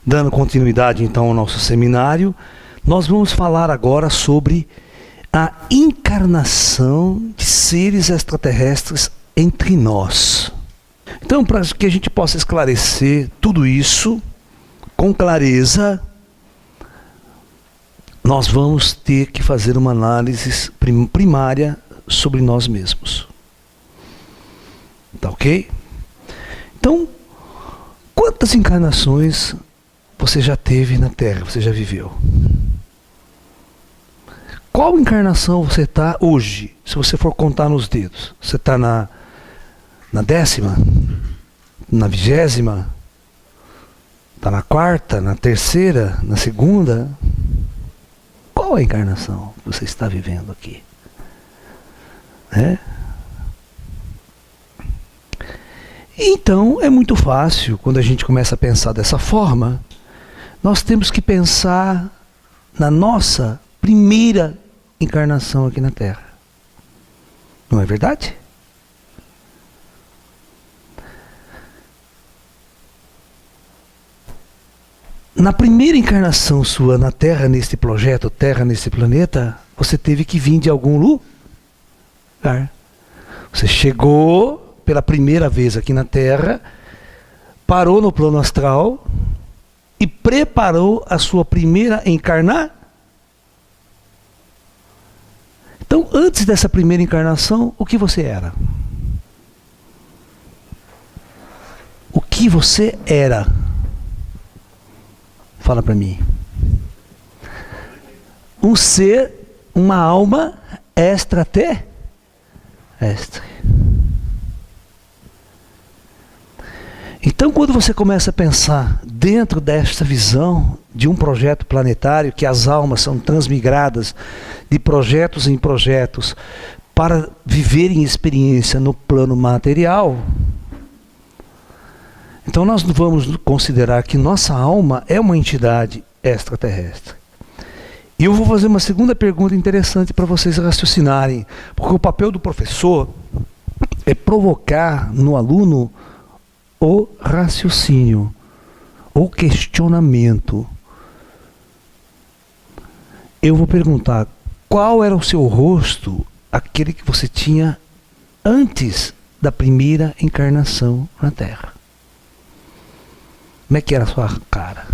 Dando continuidade então ao nosso seminário, nós vamos falar agora sobre a encarnação de seres extraterrestres entre nós. Então, para que a gente possa esclarecer tudo isso com clareza, nós vamos ter que fazer uma análise primária sobre nós mesmos. Tá ok? Então, quantas encarnações você já teve na Terra, você já viveu? Qual encarnação você está hoje, se você for contar nos dedos? Você está na 10ª? Na 20ª? Está na 4ª? Na 3ª? Na 2ª? Qual a encarnação que você está vivendo aqui? Então, é muito fácil, quando a gente começa a pensar dessa forma, nós temos que pensar na nossa primeira encarnação aqui na Terra. Não é verdade? Na primeira encarnação sua na Terra, neste projeto, Terra nesse planeta, você teve que vir de algum lugar. Você chegou pela primeira vez aqui na Terra, parou no plano astral e preparou a sua primeira encarnação. Então, antes dessa primeira encarnação, o que você era? O que você era? Fala para mim. Um ser, uma alma extraterrestre. Então, quando você começa a pensar dentro desta visão de um projeto planetário, que as almas são transmigradas de projetos em projetos para viverem experiência no plano material, então nós vamos considerar que nossa alma é uma entidade extraterrestre. E eu vou fazer uma segunda pergunta interessante para vocês raciocinarem, porque o papel do professor é provocar no aluno o raciocínio, o questionamento. Eu vou perguntar, qual era o seu rosto, aquele que você tinha antes da primeira encarnação na Terra? Como é que era a sua cara?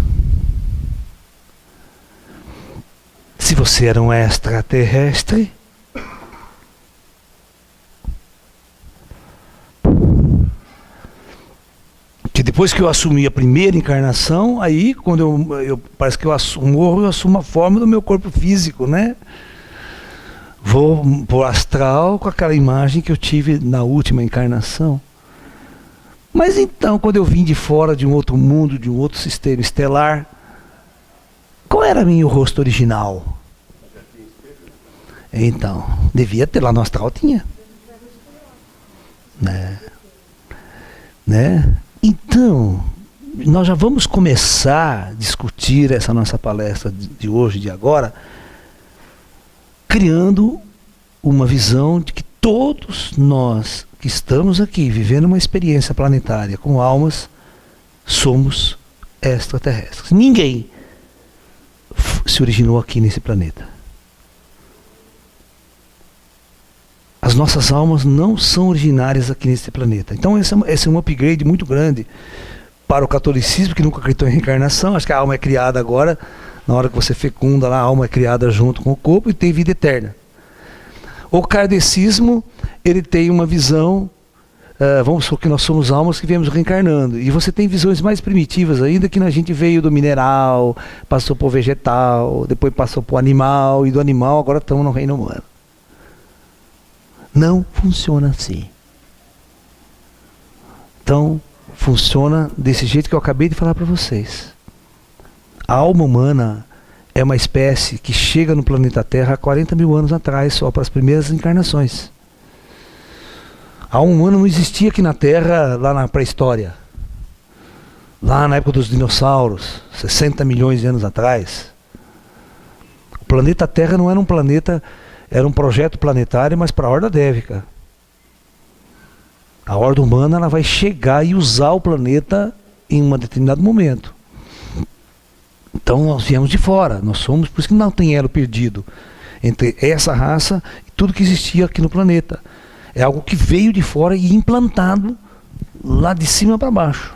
Se você era um extraterrestre, que depois que eu assumi a primeira encarnação, aí quando eu parece que eu assumo a forma do meu corpo físico, né? Vou pro astral com aquela imagem que eu tive na última encarnação. Mas então, quando eu vim de fora de um outro mundo, de um outro sistema estelar, qual era meu rosto original? Então, devia ter lá no astral, tinha. Né? Então, nós já vamos começar a discutir essa nossa palestra de hoje, de agora, criando uma visão de que todos nós que estamos aqui vivendo uma experiência planetária com almas, somos extraterrestres. Ninguém se originou aqui nesse planeta. As nossas almas não são originárias aqui nesse planeta. Então esse é um upgrade muito grande para o catolicismo, que nunca acreditou em reencarnação. Acho que a alma é criada agora, na hora que você fecunda lá, a alma é criada junto com o corpo e tem vida eterna. O kardecismo, ele tem uma visão, vamos supor que nós somos almas que viemos reencarnando. E você tem visões mais primitivas ainda, que a gente veio do mineral, passou para o vegetal, depois passou para o animal, e do animal agora estamos no reino humano. Não funciona assim. Então, funciona desse jeito que eu acabei de falar para vocês. A alma humana é uma espécie que chega no planeta Terra há 40 mil anos atrás, só para as primeiras encarnações. A alma humana não existia aqui na Terra lá na pré-história. Lá na época dos dinossauros, 60 milhões de anos atrás. O planeta Terra não era um planeta, era um projeto planetário, mas para a Horda Dévica. A Horda humana ela vai chegar e usar o planeta em um determinado momento. Então nós viemos de fora, nós somos, por isso que não tem elo perdido entre essa raça e tudo que existia aqui no planeta. É algo que veio de fora e implantado lá de cima para baixo.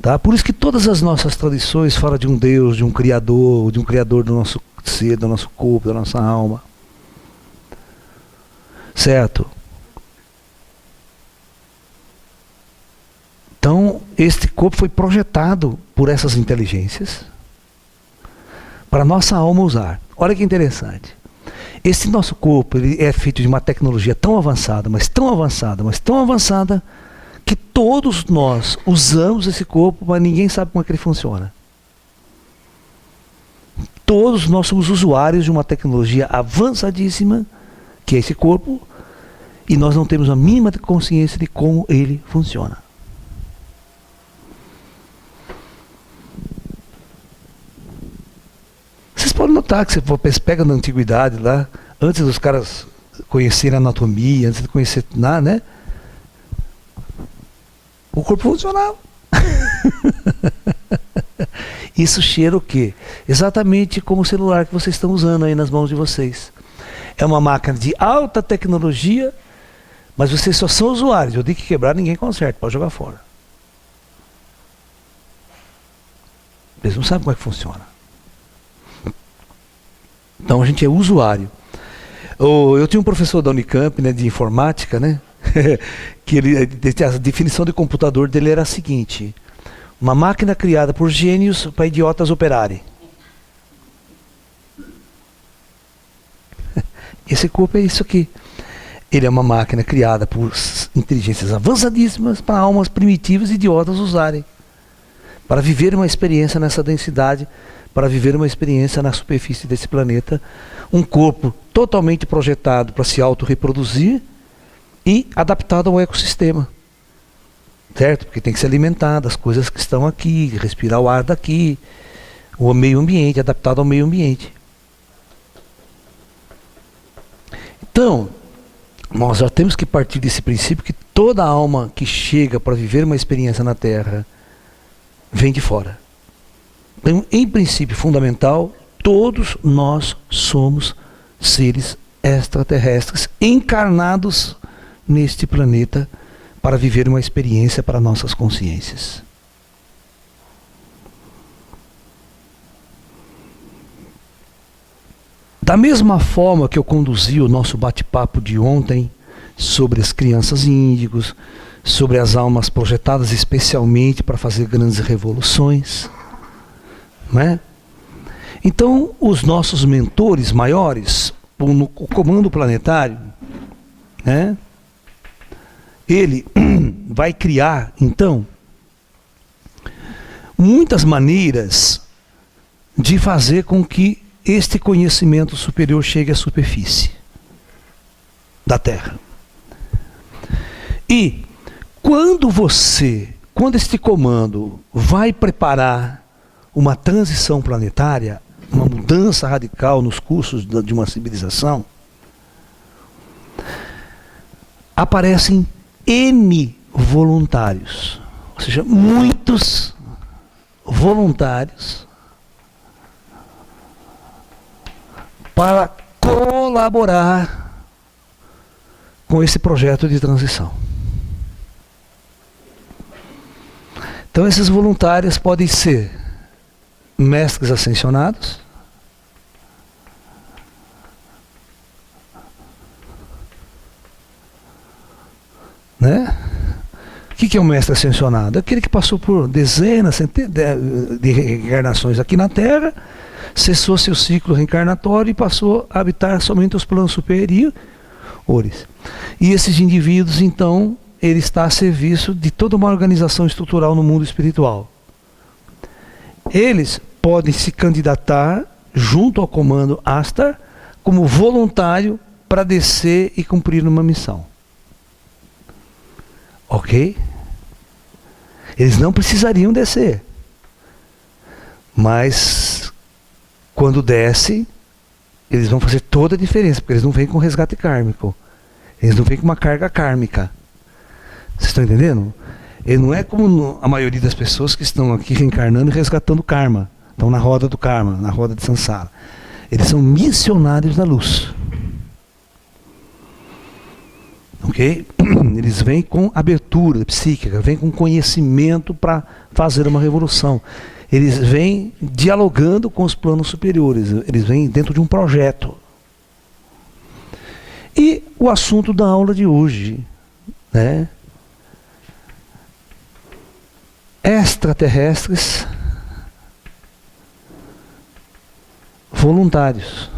Tá? Por isso que todas as nossas tradições falam de um Deus, de um Criador do nosso ser, do nosso corpo, da nossa alma. Certo? Então, este corpo foi projetado por essas inteligências para a nossa alma usar. Olha que interessante. Esse nosso corpo ele é feito de uma tecnologia tão avançada, mas tão avançada, mas tão avançada, que todos nós usamos esse corpo, mas ninguém sabe como é que ele funciona. Todos nós somos usuários de uma tecnologia avançadíssima, que é esse corpo, e nós não temos a mínima consciência de como ele funciona. Vocês podem notar que você pega na antiguidade lá, antes dos caras conhecerem a anatomia, antes de conhecer nada, né? O corpo funcionava. Isso cheira o quê? Exatamente como o celular que vocês estão usando aí nas mãos de vocês. É uma máquina de alta tecnologia, mas vocês só são usuários. Eu digo que quebrar ninguém conserta, pode jogar fora. Eles não sabem como é que funciona. Então a gente é usuário. Eu tinha um professor da Unicamp, né, de informática, né, que a definição de computador dele era a seguinte: uma máquina criada por gênios para idiotas operarem. Esse corpo é isso aqui. Ele é uma máquina criada por inteligências avançadíssimas para almas primitivas e idiotas usarem, para viver uma experiência nessa densidade, para viver uma experiência na superfície desse planeta. Um corpo totalmente projetado para se autorreproduzir e adaptado ao ecossistema. Certo? Porque tem que se alimentar das coisas que estão aqui, respirar o ar daqui, o meio ambiente, adaptado ao meio ambiente. Então, nós já temos que partir desse princípio que toda alma que chega para viver uma experiência na Terra vem de fora. Então, em princípio fundamental, todos nós somos seres extraterrestres encarnados neste planeta para viver uma experiência para nossas consciências. Da mesma forma que eu conduzi o nosso bate-papo de ontem sobre as crianças índigos, sobre as almas projetadas especialmente para fazer grandes revoluções, não é? Então, os nossos mentores maiores, o comando planetário, né, ele vai criar, então, muitas maneiras de fazer com que este conhecimento superior chegue à superfície da Terra. E quando este comando vai preparar uma transição planetária, uma mudança radical nos cursos de uma civilização, aparecem N voluntários, ou seja, muitos voluntários para colaborar com esse projeto de transição. Então esses voluntários podem ser mestres ascensionados, né? O que é um mestre ascensionado? Aquele que passou por dezenas, centenas de reencarnações aqui na Terra, cessou seu ciclo reencarnatório e passou a habitar somente os planos superiores. E esses indivíduos, então, ele está a serviço de toda uma organização estrutural no mundo espiritual. Eles podem se candidatar junto ao comando Astar como voluntário para descer e cumprir uma missão. Ok? Eles não precisariam descer. Mas quando descem, eles vão fazer toda a diferença, porque eles não vêm com resgate kármico. Eles não vêm com uma carga kármica. Vocês estão entendendo? Ele não é como a maioria das pessoas que estão aqui reencarnando e resgatando o karma. Estão na roda do karma, na roda de Sansara. Eles são missionários da luz. Ok? Eles vêm com abertura psíquica, vêm com conhecimento para fazer uma revolução. Eles vêm dialogando com os planos superiores. Eles vêm dentro de um projeto. E o assunto da aula de hoje, né? Extraterrestres voluntários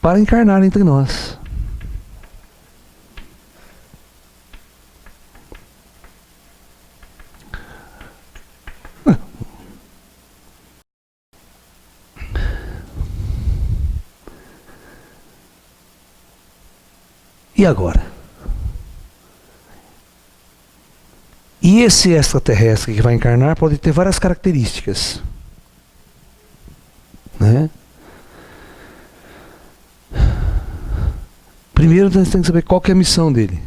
para encarnar entre nós. E agora? E esse extraterrestre que vai encarnar pode ter várias características, né? Primeiro nós temos que saber qual que é a missão dele.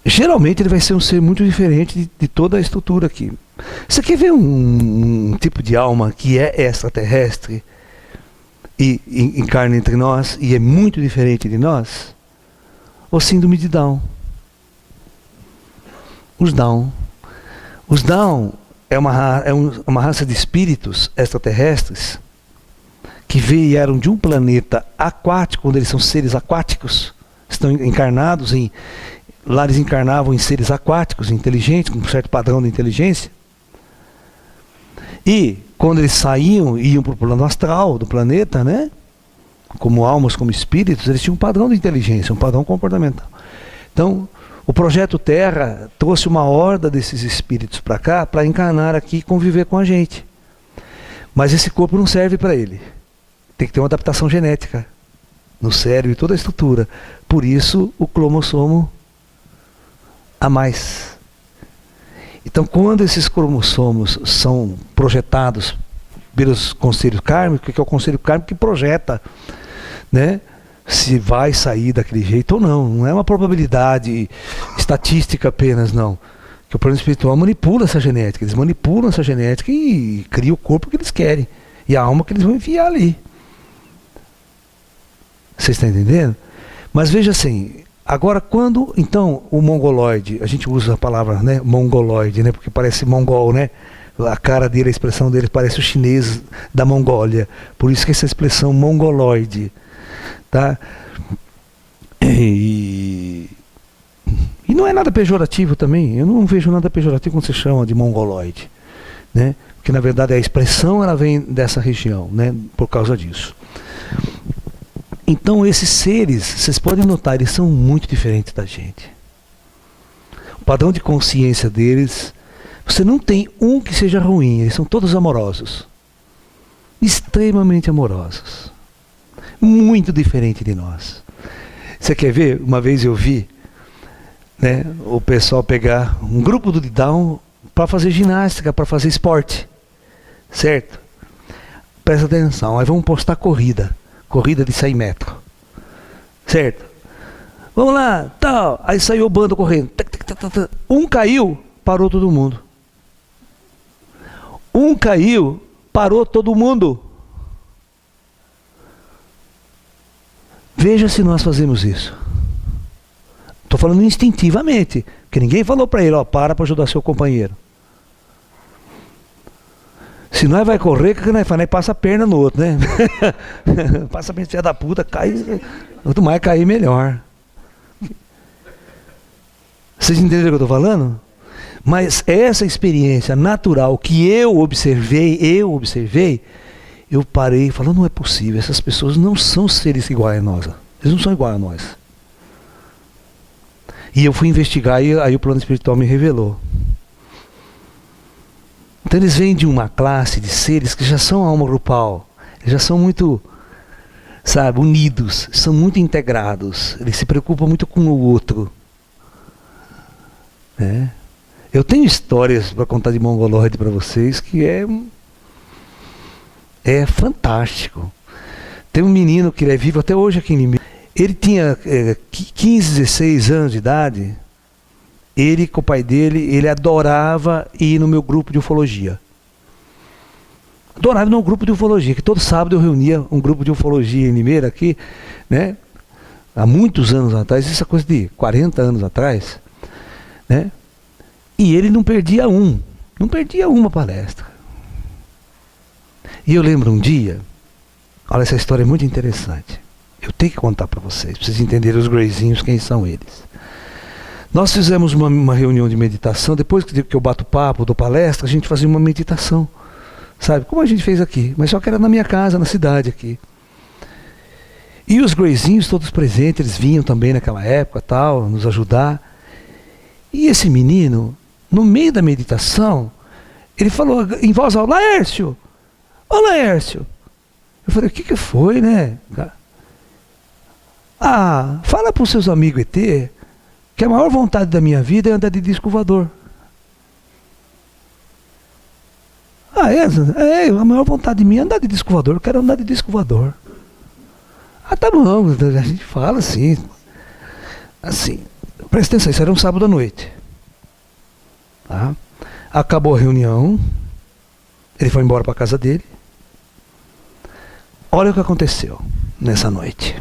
Geralmente ele vai ser um ser muito diferente de toda a estrutura aqui. Você quer ver um tipo de alma que é extraterrestre e encarna entre nós e é muito diferente de nós? O síndrome de Down. Os Down. Os Down é uma raça de espíritos extraterrestres que vieram de um planeta aquático, onde eles são seres aquáticos, estão encarnados em... Lá eles encarnavam em seres aquáticos, inteligentes, com um certo padrão de inteligência. E quando eles saíam e iam para o plano astral do planeta, né? Como almas, como espíritos, eles tinham um padrão de inteligência, um padrão comportamental. Então, o projeto Terra trouxe uma horda desses espíritos para cá, para encarnar aqui e conviver com a gente. Mas esse corpo não serve para ele. Tem que ter uma adaptação genética no cérebro e toda a estrutura. Por isso, o cromossomo a mais. Então, quando esses cromossomos são projetados pelos conselhos kármicos, que é o conselho kármico que projeta, né, se vai sair daquele jeito ou não. Não é uma probabilidade estatística apenas, não. Que o plano espiritual manipula essa genética. Eles manipulam essa genética e criam o corpo que eles querem. E a alma que eles vão enviar ali. Vocês estão entendendo? Mas veja assim... Agora, quando, então, o mongoloide, a gente usa a palavra, né, mongoloide, né, porque parece mongol, né? A cara dele, a expressão dele parece o chinês da Mongólia. Por isso que essa expressão mongoloide, tá? E não é nada pejorativo também. Eu não vejo nada pejorativo quando se chama de mongoloide, né? Porque, na verdade, a expressão ela vem dessa região, né, por causa disso. Então esses seres, vocês podem notar, eles são muito diferentes da gente. O padrão de consciência deles, você não tem um que seja ruim, eles são todos amorosos. Extremamente amorosos. Muito diferente de nós. Você quer ver? Uma vez eu vi, né, o pessoal pegar um grupo do Down para fazer ginástica, para fazer esporte. Certo? Presta atenção, aí vamos postar corrida. Corrida de 100 metros. Certo? Vamos lá, tal. Aí saiu o bando correndo. Um caiu, parou todo mundo. Um caiu, parou todo mundo. Veja se nós fazemos isso. Estou falando instintivamente. Porque ninguém falou para ele, ó, para ajudar seu companheiro. Se nós vai correr, o que nós faz? Nós passa a perna no outro, né? Passa a perna, filha da puta, cai. Quanto mais cair, melhor. Vocês entenderam o que eu estou falando? Mas essa experiência natural que eu observei, eu parei e falei, não é possível, essas pessoas não são seres iguais a nós. Eles não são iguais a nós. E eu fui investigar e aí o plano espiritual me revelou. Então eles vêm de uma classe de seres que já são alma grupal, eles já são muito, sabe, unidos, são muito integrados, eles se preocupam muito com o outro. Né? Eu tenho histórias para contar de mongoloide para vocês que é É fantástico. Tem um menino que ele é vivo até hoje aqui em Limeira. Ele tinha 15, 16 anos de idade. Ele com o pai dele, ele adorava ir no meu grupo de ufologia. Adorava ir no grupo de ufologia, que todo sábado eu reunia um grupo de ufologia em Limeira aqui, né? Há muitos anos atrás, isso é coisa de 40 anos atrás, né? E ele não perdia uma palestra. E eu lembro um dia, olha, essa história é muito interessante. Eu tenho que contar para vocês entenderem os Grayzinhos, quem são eles. Nós fizemos uma reunião de meditação, depois que eu bato papo, dou palestra, a gente fazia uma meditação, sabe? Como a gente fez aqui, mas só que era na minha casa, na cidade aqui. E os Grayzinhos todos presentes, eles vinham também naquela época, tal, nos ajudar. E esse menino, no meio da meditação, ele falou em voz alta: Laércio! Ô Laércio! Eu falei: o que foi, né? Ah, fala para os seus amigos ET que a maior vontade da minha vida é andar de disco voador. Ah, a maior vontade de mim é andar de disco voador, eu quero andar de disco voador. Ah, tá bom, a gente fala assim. Assim, presta atenção, isso era um sábado à noite. Tá? Acabou a reunião, ele foi embora para a casa dele. Olha o que aconteceu nessa noite.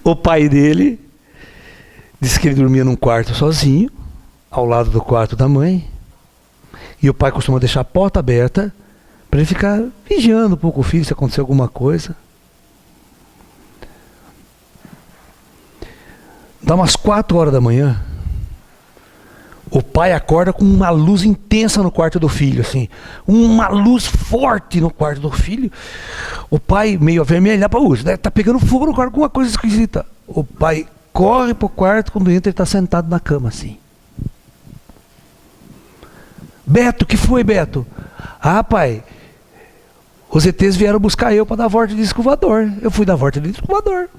O pai dele disse que ele dormia num quarto sozinho, ao lado do quarto da mãe. E o pai costuma deixar a porta aberta para ele ficar vigiando um pouco o filho se acontecer alguma coisa. Dá umas 4 horas da manhã, o pai acorda com uma luz intensa no quarto do filho, assim, uma luz forte no quarto do filho. O pai meio avermelhado, tá pegando fogo no quarto, alguma coisa esquisita. O pai corre pro quarto, quando entra ele está sentado na cama, assim. Beto, que foi, Beto? Ah, pai, os ETs vieram buscar eu para dar a volta de disco voador. Eu fui dar a volta de disco voador.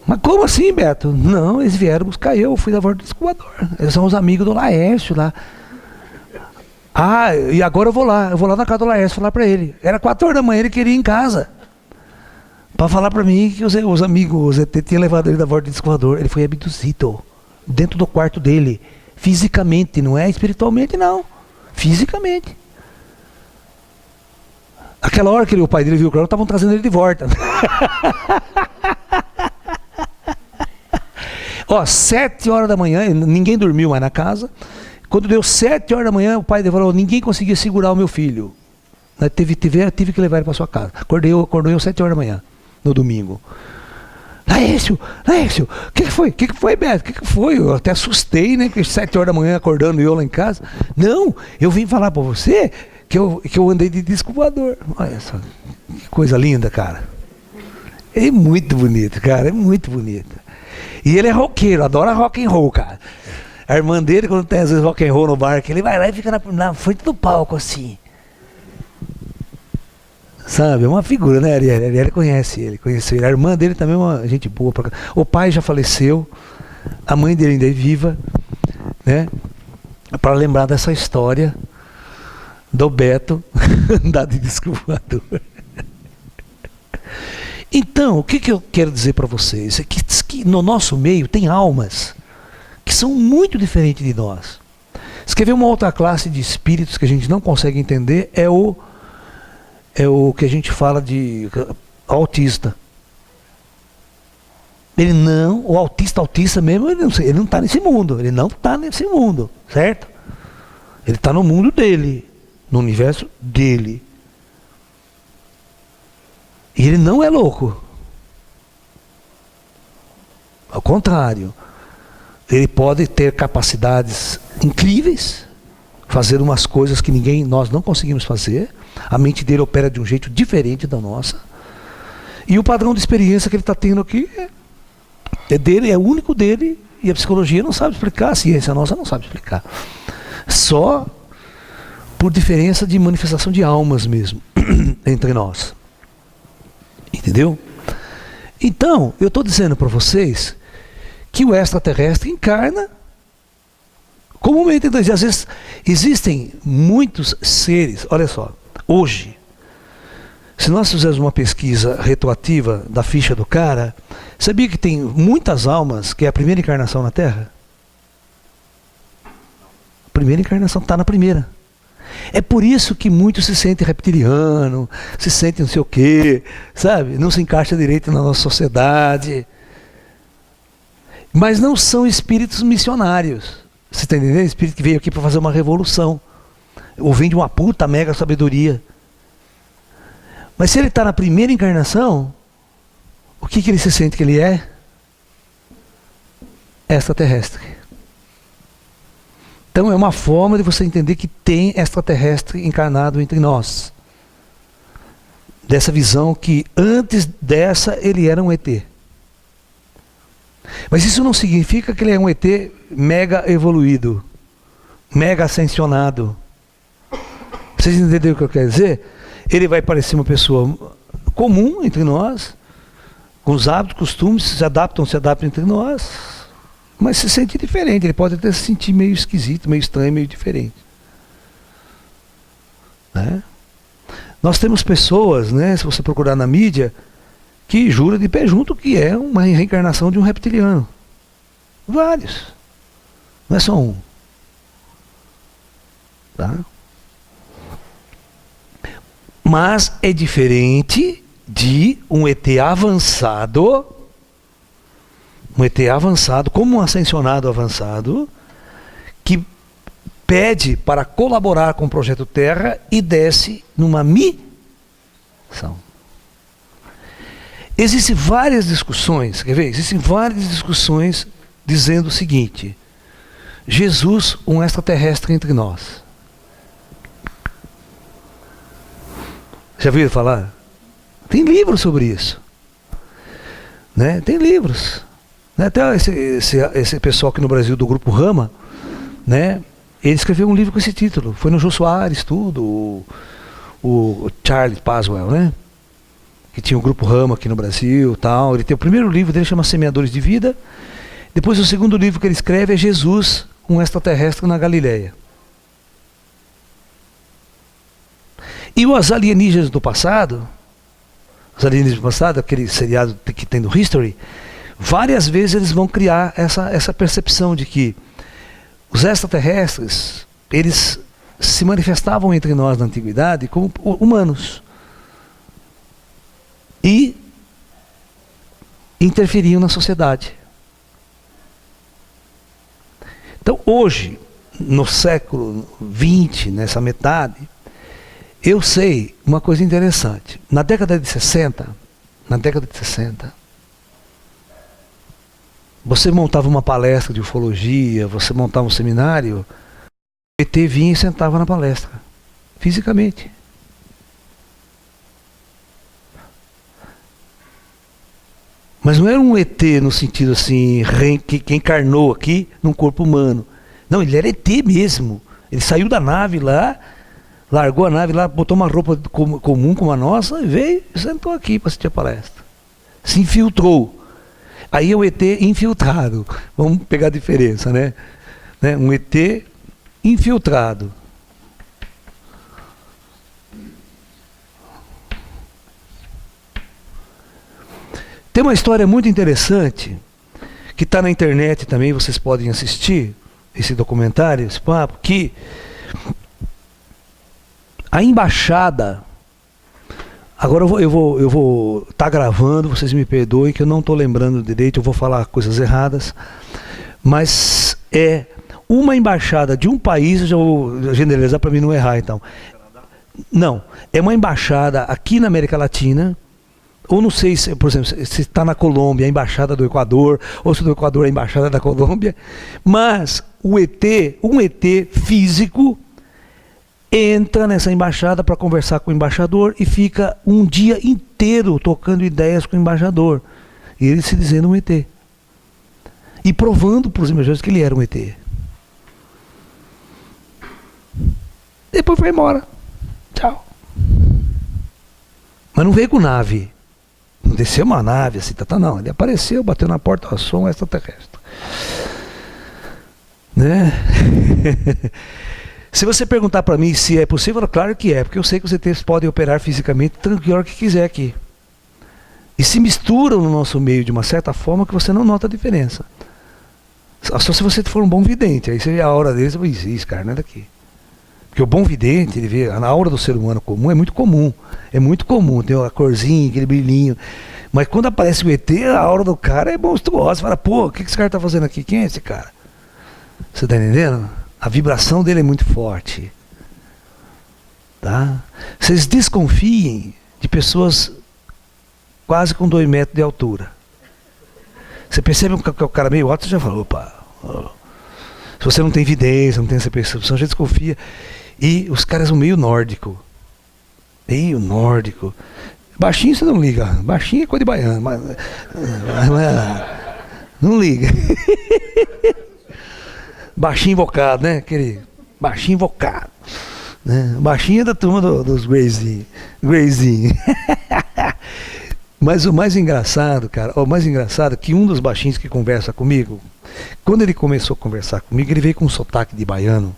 Mas como assim, Beto? Não, eles vieram buscar eu fui dar a volta de disco voador. Eles são os amigos do Laércio lá. Ah, e agora eu vou lá na casa do Laércio falar para ele. Era 4 horas da manhã, ele queria ir em casa para falar para mim que os amigos, os ET tinham levado ele da volta de disco voador. Ele foi abduzido dentro do quarto dele, fisicamente, não é espiritualmente não, fisicamente. Aquela hora que o pai dele viu o cara, estavam trazendo ele de volta. Ó, 7 horas da manhã, ninguém dormiu mais na casa. Quando deu 7 horas da manhã, o pai dele falou: ninguém conseguia segurar o meu filho. Tive que levar ele para sua casa. Acordei eu 7 horas da manhã, no domingo. Laércio, o que foi? O que foi, Beto? O que foi? Eu até assustei, né? Que 7 horas da manhã acordando eu lá em casa. Não, eu vim falar para você que eu andei de disco voador. Olha só, que coisa linda, cara. É muito bonito, cara, é muito bonito. E ele é roqueiro, adora rock and roll, cara. A irmã dele, quando tem às vezes rock and roll no bar, que ele vai lá e fica na frente do palco, assim. Sabe, é uma figura, né, Ariel? A Ariel conheceu ele. A irmã dele também é uma gente boa. O pai já faleceu, a mãe dele ainda é viva, né? Para lembrar dessa história do Beto andar de disco voador. Então, o que eu quero dizer para vocês é que no nosso meio tem almas que são muito diferentes de nós. Se quer ver uma outra classe de espíritos que a gente não consegue entender, é o que a gente fala de autista. O autista mesmo, ele não está nesse mundo. Ele não está nesse mundo, certo? Ele está no mundo dele, no universo dele. E ele não é louco. Ao contrário, ele pode ter capacidades incríveis, fazer umas coisas que nós não conseguimos fazer. A mente dele opera de um jeito diferente da nossa. E o padrão de experiência que ele está tendo aqui é dele, é único dele. E a psicologia não sabe explicar, a ciência nossa não sabe explicar. Só por diferença de manifestação de almas mesmo entre nós. Entendeu? Então, eu estou dizendo para vocês que o extraterrestre encarna Comumente, então, às vezes, existem muitos seres, olha só, hoje, se nós fizermos uma pesquisa retroativa da ficha do cara, sabia que tem muitas almas que é a primeira encarnação na Terra? A primeira encarnação está na primeira. É por isso que muitos se sentem reptiliano, se sentem não sei o quê, sabe? Não se encaixa direito na nossa sociedade. Mas não são espíritos missionários. Você está entendendo? Espírito que veio aqui para fazer uma revolução. Ou vem de uma puta mega sabedoria. Mas se ele está na primeira encarnação, o que ele se sente que ele é? Extraterrestre. Então é uma forma de você entender que tem extraterrestre encarnado entre nós. Dessa visão que antes dessa ele era um ET. Mas isso não significa que ele é um ET mega evoluído, mega ascensionado. Vocês entenderam o que eu quero dizer? Ele vai parecer uma pessoa comum entre nós, com os hábitos, costumes, se adaptam entre nós, mas se sente diferente. Ele pode até se sentir meio esquisito, meio estranho, meio diferente. Né? Nós temos pessoas, né, se você procurar na mídia, que jura de pé junto que é uma reencarnação de um reptiliano. Vários. Não é só um. Tá? Mas é diferente de um ET avançado, como um ascensionado avançado, que pede para colaborar com o Projeto Terra e desce numa missão. Existem várias discussões, quer ver? Existem várias discussões dizendo o seguinte: Jesus, um extraterrestre entre nós. Já ouviram falar? Tem livros sobre isso. Né? Tem livros. Até esse pessoal aqui no Brasil do Grupo Rama, né? Ele escreveu um livro com esse título. Foi no Jô Soares, tudo. O Charlie Paswell, né? Que tinha o Grupo Rama aqui no Brasil, tal. Ele tem o primeiro livro dele, chama Semeadores de Vida. Depois o segundo livro que ele escreve é Jesus, um extraterrestre na Galileia. E os alienígenas do passado, aquele seriado que tem no History, várias vezes eles vão criar essa percepção de que os extraterrestres, eles se manifestavam entre nós na antiguidade como humanos. E interferiam na sociedade. Então hoje, no século XX, nessa metade, eu sei uma coisa interessante. Na década de 60, você montava uma palestra de ufologia, você montava um seminário, o ET vinha e sentava na palestra, fisicamente. Mas não era um ET no sentido assim, que encarnou aqui num corpo humano. Não, ele era ET mesmo. Ele saiu da nave lá, largou a nave lá, botou uma roupa comum como a nossa e veio e sentou aqui para assistir a palestra. Se infiltrou. Aí é o ET infiltrado. Vamos pegar a diferença, né? Um ET infiltrado. Tem uma história muito interessante que está na internet também, vocês podem assistir esse documentário, esse papo, que a embaixada, agora eu vou estar gravando, vocês me perdoem que eu não estou lembrando direito, eu vou falar coisas erradas, mas é uma embaixada de um país, eu já vou generalizar para mim não errar então. Não, é uma embaixada aqui na América Latina, ou não sei, se, por exemplo, se está na Colômbia, a embaixada do Equador, ou se do Equador a embaixada da Colômbia, mas um ET físico, entra nessa embaixada para conversar com o embaixador e fica um dia inteiro trocando ideias com o embaixador. E ele se dizendo um ET. E provando para os embaixadores que ele era um ET. Depois foi embora. Tchau. Mas não veio com nave. Não desceu uma nave assim, não. Ele apareceu, bateu na porta, som extraterrestre. Né? Se você perguntar para mim se é possível, claro que é, porque eu sei que os ETs podem operar fisicamente a hora que quiser aqui. E se misturam no nosso meio de uma certa forma que você não nota a diferença. Só se você for um bom vidente, aí você vê a aura deles e diz, isso, cara, não é daqui. Porque o bom vidente, ele vê, a aura do ser humano comum é muito comum. É muito comum, tem a corzinha, aquele brilhinho. Mas quando aparece o ET, a aura do cara é monstruosa. Você fala, pô, o que esse cara tá fazendo aqui? Quem é esse cara? Você tá entendendo? A vibração dele é muito forte. Tá? Vocês desconfiem de pessoas quase com 2 metros de altura. Você percebe que o cara meio alto, você já fala, opa. Se você não tem evidência, não tem essa percepção, já desconfia. E os caras são meio nórdico. Meio nórdico. Baixinho você não liga. Baixinho é coisa de baiano. Mas não liga. Baixinho invocado, né? Aquele baixinho invocado. Né? Baixinho é da turma dos Grayzinho. Mas o mais engraçado, cara, o mais engraçado é que um dos baixinhos que conversa comigo, quando ele começou a conversar comigo, ele veio com um sotaque de baiano.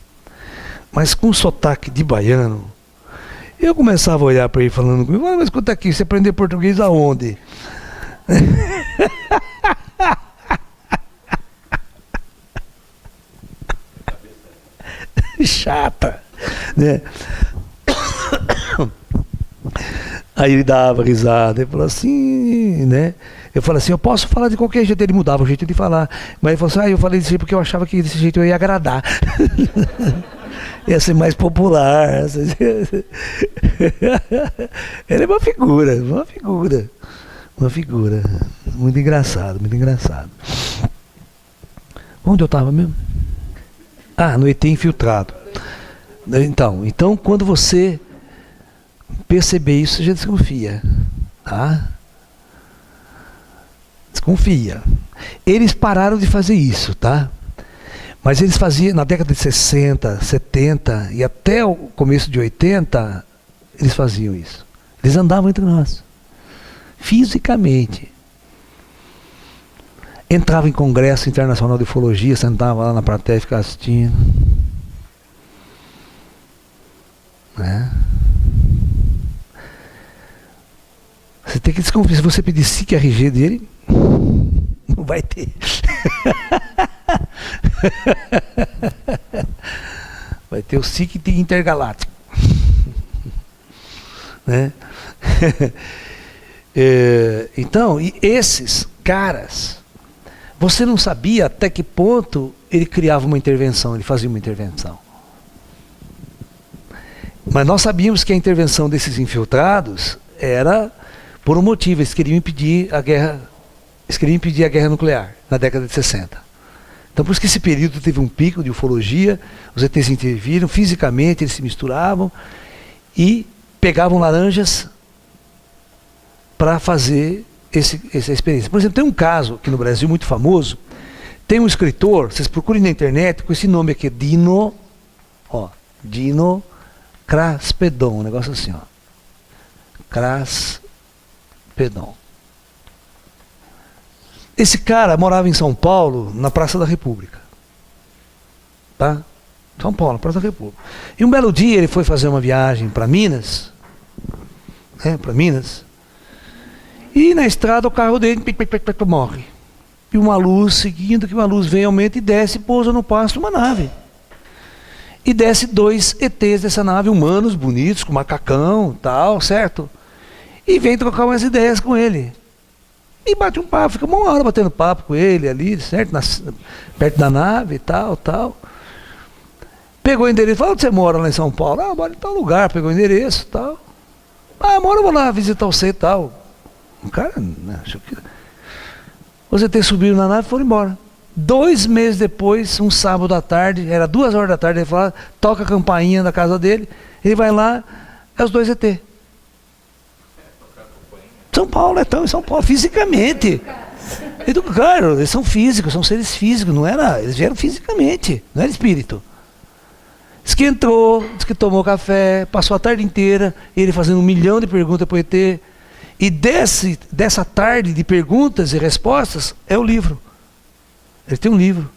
Mas com um sotaque de baiano, eu começava a olhar para ele falando comigo, mas escuta aqui, você aprendeu português aonde? Chata, né? Aí ele dava risada, ele falou assim, né? Eu falei assim, eu posso falar de qualquer jeito, ele mudava o jeito de falar. Mas ele falou assim, eu falei desse jeito porque eu achava que desse jeito eu ia agradar. Ia ser mais popular. Ele é uma figura. Muito engraçado, muito engraçado. Onde eu estava mesmo? Ah, no ET infiltrado. Então quando você perceber isso, você já desconfia. Tá? Desconfia. Eles pararam de fazer isso, tá? Mas eles faziam na década de 60, 70 e até o começo de 80, eles faziam isso. Eles andavam entre nós. Fisicamente. Entrava em Congresso Internacional de Ufologia, sentava lá na plateia e ficava assistindo. Né? Você tem que desconfiar. Se você pedir SIC RG dele, não vai ter. Vai ter o SIC intergaláctico. Né? Então, e esses caras, você não sabia até que ponto ele criava uma intervenção, ele fazia uma intervenção. Mas nós sabíamos que a intervenção desses infiltrados era por um motivo, eles queriam impedir a guerra nuclear na década de 60. Então por isso que esse período teve um pico de ufologia, os ETs interviram, fisicamente eles se misturavam e pegavam laranjas para fazer essa experiência. Por exemplo, tem um caso aqui no Brasil muito famoso, tem um escritor, vocês procurem na internet com esse nome aqui, Dino Kraspedon, um negócio assim, ó. Kraspedon. Esse cara morava em São Paulo, na Praça da República. Tá? São Paulo, na Praça da República. E um belo dia ele foi fazer uma viagem para Minas, né, para Minas, e na estrada o carro dele morre. E uma luz seguindo, que uma luz vem, aumenta e desce e pousa no pasto uma nave. E desce 2 ETs dessa nave, humanos, bonitos, com macacão, tal, certo? E vem trocar umas ideias com ele. E bate um papo, fica 1 hora batendo papo com ele ali, certo? Perto da nave e tal. Pegou o endereço, falou, onde você mora lá em São Paulo? Ah, moro em tal lugar, pegou o endereço e tal. Ah, mora, eu vou lá visitar você e tal. O cara, né, achou que... Os ETs subiram na nave e foram embora. 2 meses depois, um sábado à tarde, era 2 horas da tarde, ele falou, toca a campainha da casa dele, ele vai lá, é os 2 ET. São Paulo, em São Paulo, fisicamente. Claro, eles são físicos, são seres físicos, eles vieram fisicamente, não era espírito. Diz que entrou, diz que tomou café, passou a tarde inteira, ele fazendo 1 milhão de perguntas para o ET, e dessa tarde de perguntas e respostas é o livro. Ele tem um livro.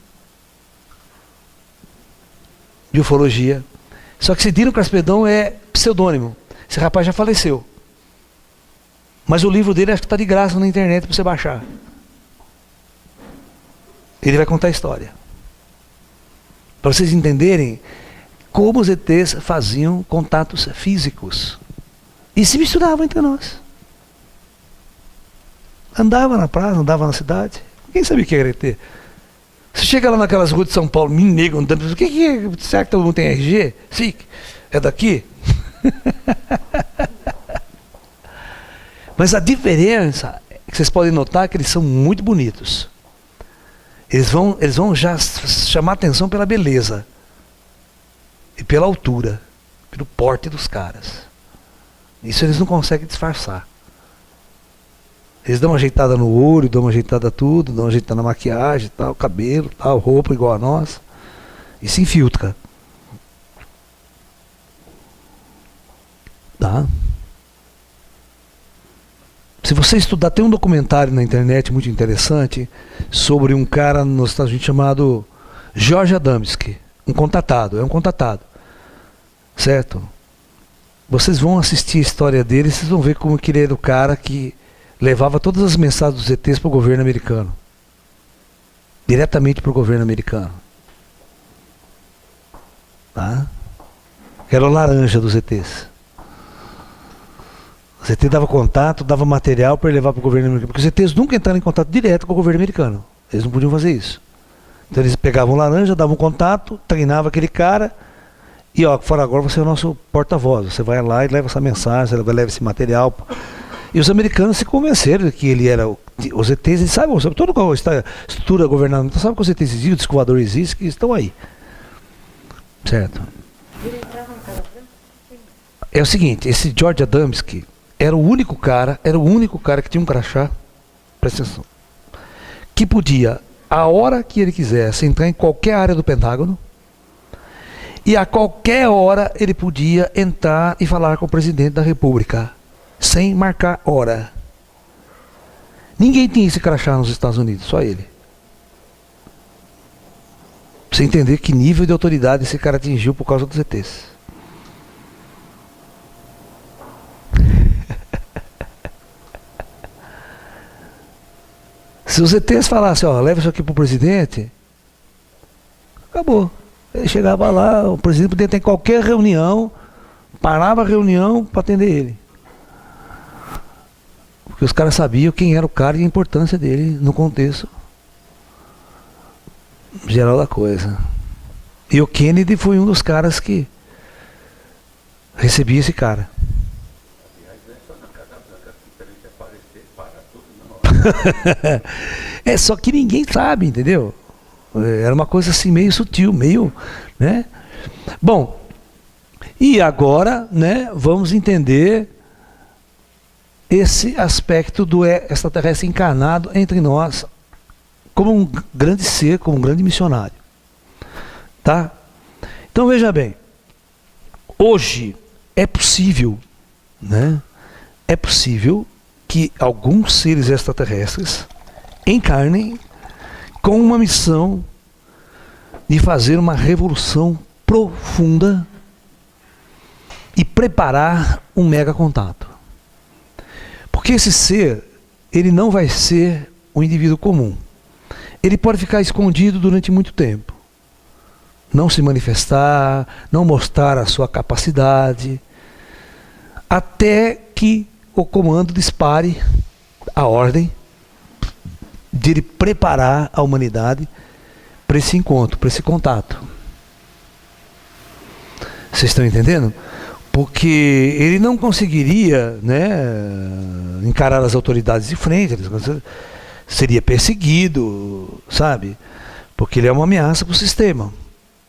de ufologia. Só que esse Dino Caspedão é pseudônimo. Esse rapaz já faleceu. Mas o livro dele acho que está de graça na internet para você baixar. Ele vai contar a história. Para vocês entenderem como os ETs faziam contatos físicos. E se misturavam entre nós. Andava na praça, andava na cidade. Quem sabia o que era ET? Você chega lá naquelas ruas de São Paulo, menino andando, o que é? Será que todo mundo tem RG? Sim, é daqui? Mas a diferença que vocês podem notar é que eles são muito bonitos. Eles vão já chamar atenção pela beleza e pela altura, pelo porte dos caras. Isso eles não conseguem disfarçar. Eles dão uma ajeitada no olho, dão uma ajeitada tudo, dão uma ajeitada na maquiagem, tal, cabelo, tal, roupa igual a nós. E se infiltra. Tá? Se você estudar, tem um documentário na internet muito interessante sobre um cara nos Estados Unidos chamado George Adamski. Um contatado. Certo? Vocês vão assistir a história dele e vocês vão ver como que ele era o cara que levava todas as mensagens dos ETs para o governo americano. Diretamente para o governo americano. Tá? Era o laranja dos ETs. Os ETs davam contato, dava material para levar para o governo americano. Porque os ETs nunca entraram em contato direto com o governo americano. Eles não podiam fazer isso. Então eles pegavam laranja, davam contato, treinavam aquele cara. E ó, fora agora você é o nosso porta-voz. Você vai lá e leva essa mensagem, você leva esse material. E os americanos se convenceram que ele era os ETs, eles sabem toda a estrutura governamental, sabe que os ETs existem, o descovador existe, que estão aí. Certo? É o seguinte, esse George Adamski era o único cara que tinha um crachá, presta atenção, que podia, a hora que ele quisesse, entrar em qualquer área do Pentágono, e a qualquer hora ele podia entrar e falar com o presidente da República. Sem marcar hora. Ninguém tinha esse crachá nos Estados Unidos, só ele. Pra você entender que nível de autoridade esse cara atingiu por causa dos ETs. Se os ETs falassem, ó, leva isso aqui pro presidente, acabou. Ele chegava lá, o presidente podia ter qualquer reunião, parava a reunião para atender ele. Porque os caras sabiam quem era o cara e a importância dele no contexto geral da coisa. E o Kennedy foi um dos caras que recebia esse cara. É só que ninguém sabe, entendeu? Era uma coisa assim meio sutil, meio, né? Bom, e agora, né, vamos entender esse aspecto do extraterrestre encarnado entre nós como um grande ser, como um grande missionário. Tá? Então veja bem, hoje é possível, né? É possível que alguns seres extraterrestres encarnem com uma missão de fazer uma revolução profunda e preparar um mega contato. Porque esse ser, ele não vai ser um indivíduo comum. Ele pode ficar escondido durante muito tempo. Não se manifestar, não mostrar a sua capacidade, até que o comando dispare a ordem de ele preparar a humanidade para esse encontro, para esse contato. Vocês estão entendendo? Porque ele não conseguiria, né, encarar as autoridades de frente, ele seria perseguido, sabe? Porque ele é uma ameaça para o sistema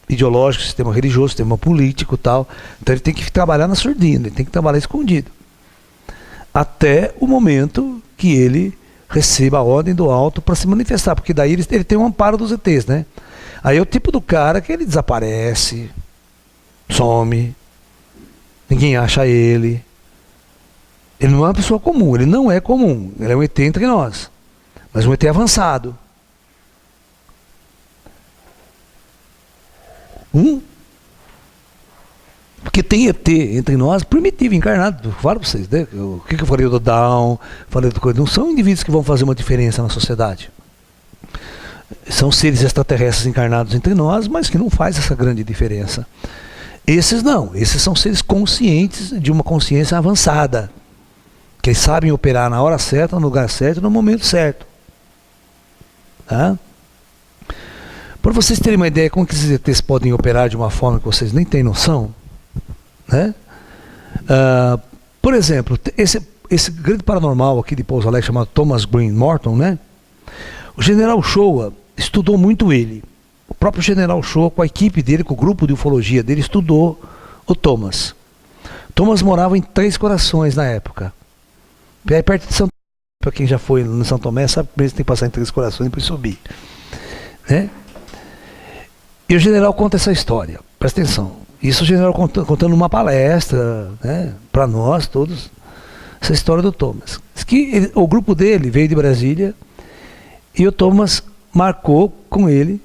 ideológico, sistema religioso, sistema político e tal. Então ele tem que trabalhar na surdina, ele tem que trabalhar escondido. Até o momento que ele receba a ordem do alto para se manifestar, porque daí ele tem um amparo dos ETs, né? Aí é o tipo do cara que ele desaparece, some, ninguém acha ele. Ele não é uma pessoa comum, ele não é comum, ele é um ET entre nós, mas um ET avançado. Porque tem ET entre nós, primitivo, encarnado. Falo para vocês, né? O que eu falei do Down, falei do coisa. Não são indivíduos que vão fazer uma diferença na sociedade. São seres extraterrestres encarnados entre nós, mas que não faz essa grande diferença. Esses não, esses são seres conscientes de uma consciência avançada. Que eles sabem operar na hora certa, no lugar certo, no momento certo. Tá? Para vocês terem uma ideia como que esses ETs podem operar de uma forma que vocês nem têm noção, né? Por exemplo, esse grande paranormal aqui de Pouso Alegre chamado Thomas Green Morton, né? O General Showa estudou muito ele. O próprio General Showa, com a equipe dele, com o grupo de ufologia dele, estudou o Thomas. Thomas morava em Três Corações na época. Aí perto de São Tomé, para quem já foi no São Tomé, sabe que tem que passar em Três Corações para subir, né? E o general conta essa história, presta atenção. Isso o general contando numa palestra, né, para nós todos, essa história do Thomas. Diz que o grupo dele veio de Brasília e o Thomas marcou com ele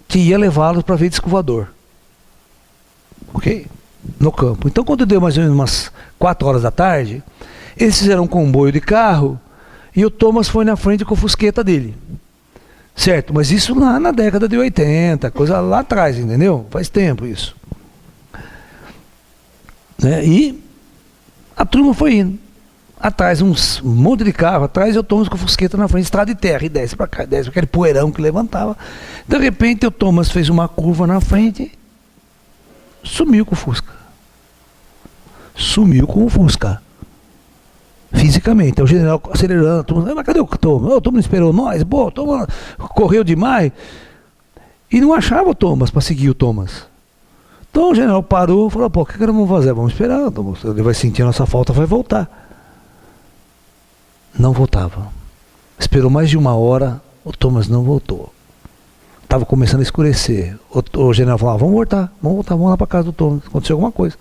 que ia levá-los para ver disco voador. Ok? No campo. Então quando deu mais ou menos umas 4 horas da tarde, eles fizeram um comboio de carro e o Thomas foi na frente com a fusqueta dele. Certo, mas isso lá na década de 80, coisa lá atrás, entendeu? Faz tempo isso. Né? E a turma foi indo. Atrás, um monte de carro atrás, e o Thomas com a fusqueta na frente, estrada de terra, e desce para cá, desce aquele poeirão que levantava. De repente, o Thomas fez uma curva na frente, sumiu com o Fusca. Sumiu com o Fusca. Fisicamente, o general acelerando, Thomas, mas cadê o Thomas? O Thomas não esperou nós, pô, o Thomas correu demais. E não achava o Thomas para seguir o Thomas. Então o general parou e falou, pô, o que nós vamos fazer? Vamos esperar, Thomas. Ele vai sentir a nossa falta, vai voltar. Não voltava. Esperou mais de 1 hora, o Thomas não voltou. Estava começando a escurecer. O general falou, vamos voltar, vamos lá para casa do Thomas. Aconteceu alguma coisa.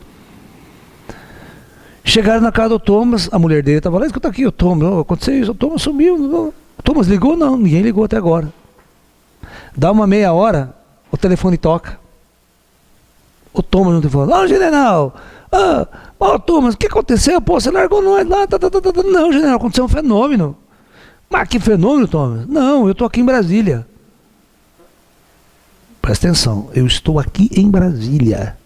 Chegaram na casa do Thomas, a mulher dele estava lá, escuta aqui, o Thomas, aconteceu isso, o Thomas sumiu. O Thomas ligou? Não, ninguém ligou até agora. Dá uma meia hora, o telefone toca. O Thomas não tem falado, general, Thomas, o que aconteceu? Pô, você largou nós lá, Não, general, aconteceu um fenômeno. Mas que fenômeno, Thomas? Não, eu estou aqui em Brasília. Presta atenção, eu estou aqui em Brasília.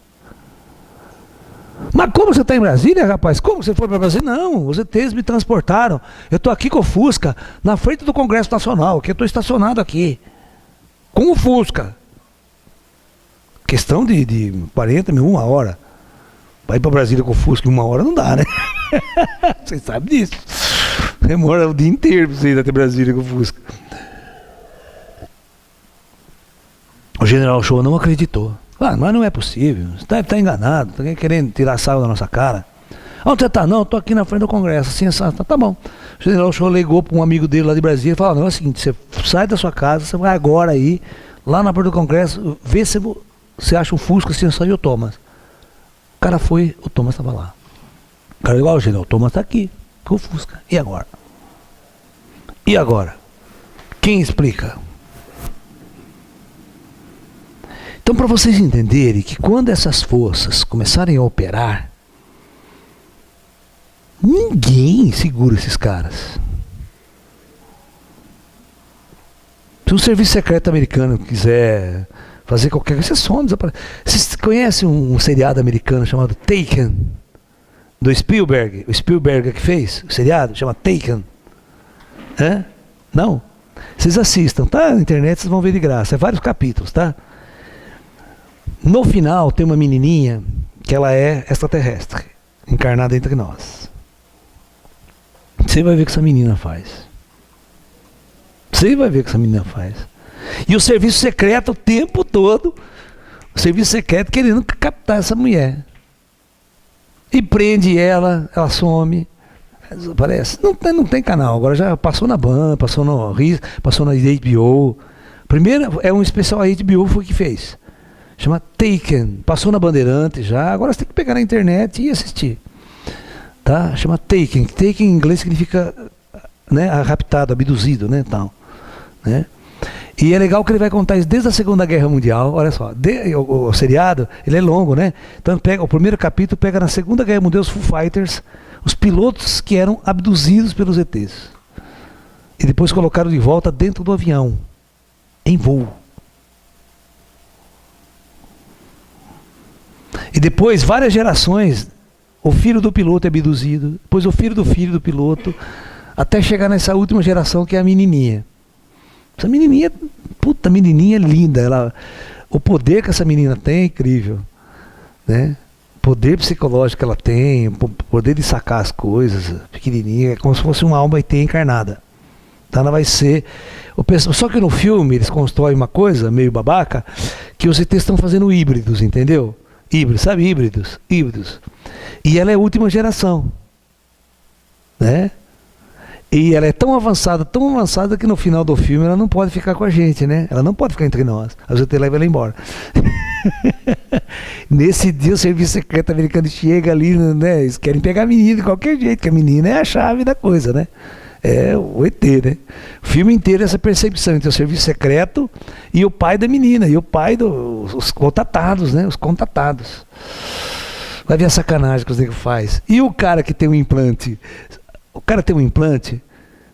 Mas como você está em Brasília, rapaz? Como você foi para Brasília? Não, os ETs me transportaram. Eu estou aqui com o Fusca, na frente do Congresso Nacional, que eu estou estacionado aqui. Com o Fusca. Questão de 40 minutos, 1 hora. Vai para Brasília com o Fusca em 1 hora não dá, né? Vocês sabem disso. Demora o dia inteiro para você ir até Brasília com o Fusca. O general Showa não acreditou. Mas não é possível, você está enganado, está querendo tirar sarro da nossa cara. Onde você está? Não, estou aqui na frente do Congresso, assim, tá bom. O general Showa ligou para um amigo dele lá de Brasília e falou, não, é o seguinte, você sai da sua casa, você vai agora aí, lá na porta do Congresso, vê se você acha um Fusca, se saiu o Thomas. O cara foi, o Thomas estava lá. O cara igual o general, o Thomas está aqui, com o Fusca. E agora? E agora? Quem explica? Então, para vocês entenderem que quando essas forças começarem a operar, ninguém segura esses caras. Se o serviço secreto americano quiser fazer qualquer coisa, você some, desaparece. Vocês conhecem um seriado americano chamado Taken? Do Spielberg? O Spielberg que fez o seriado, chama Taken. Não? Vocês assistam, tá? Na internet vocês vão ver de graça. É vários capítulos, tá? No final tem uma menininha que ela é extraterrestre, encarnada entre nós. Você vai ver o que essa menina faz. Você vai ver o que essa menina faz. E o serviço secreto o tempo todo, o serviço secreto querendo captar essa mulher. E prende ela some, desaparece. Não tem canal, agora já passou na Band, passou no RIS, passou na HBO. Primeiro é um especial, a HBO foi que fez. Chama Taken, passou na Bandeirante já, agora você tem que pegar na internet e assistir. Tá? Chama Taken, Taken em inglês significa, né, raptado, abduzido, né, tal, né? E é legal que ele vai contar isso desde a Segunda Guerra Mundial. Olha só, o seriado, ele é longo, né? Então pega o primeiro capítulo, pega na Segunda Guerra Mundial os Foo Fighters, os pilotos que eram abduzidos pelos ETs. E depois colocaram de volta dentro do avião, em voo. E depois, várias gerações, o filho do piloto é abduzido, depois o filho do piloto, até chegar nessa última geração que é a menininha. Essa menininha, puta menininha linda, o poder que essa menina tem é incrível, né? O poder psicológico que ela tem, o poder de sacar as coisas, pequenininha, é como se fosse uma alma ET encarnada. Então ela vai ser... Só que no filme eles constroem uma coisa meio babaca, que os ETs estão fazendo híbridos, entendeu? Híbridos, sabe? Híbridos. E ela é a última geração, né? E ela é tão avançada que no final do filme ela não pode ficar com a gente, né? Ela não pode ficar entre nós. A gente leva ela embora. Nesse dia o serviço secreto americano chega ali, né? Eles querem pegar a menina de qualquer jeito, que a menina é a chave da coisa, né? É o ET, né? O filme inteiro é essa percepção entre o serviço secreto e o pai da menina, e o pai dos contatados, né? Os contatados. Vai ver a sacanagem que os negros faz. E o cara que tem um implante? O cara tem um implante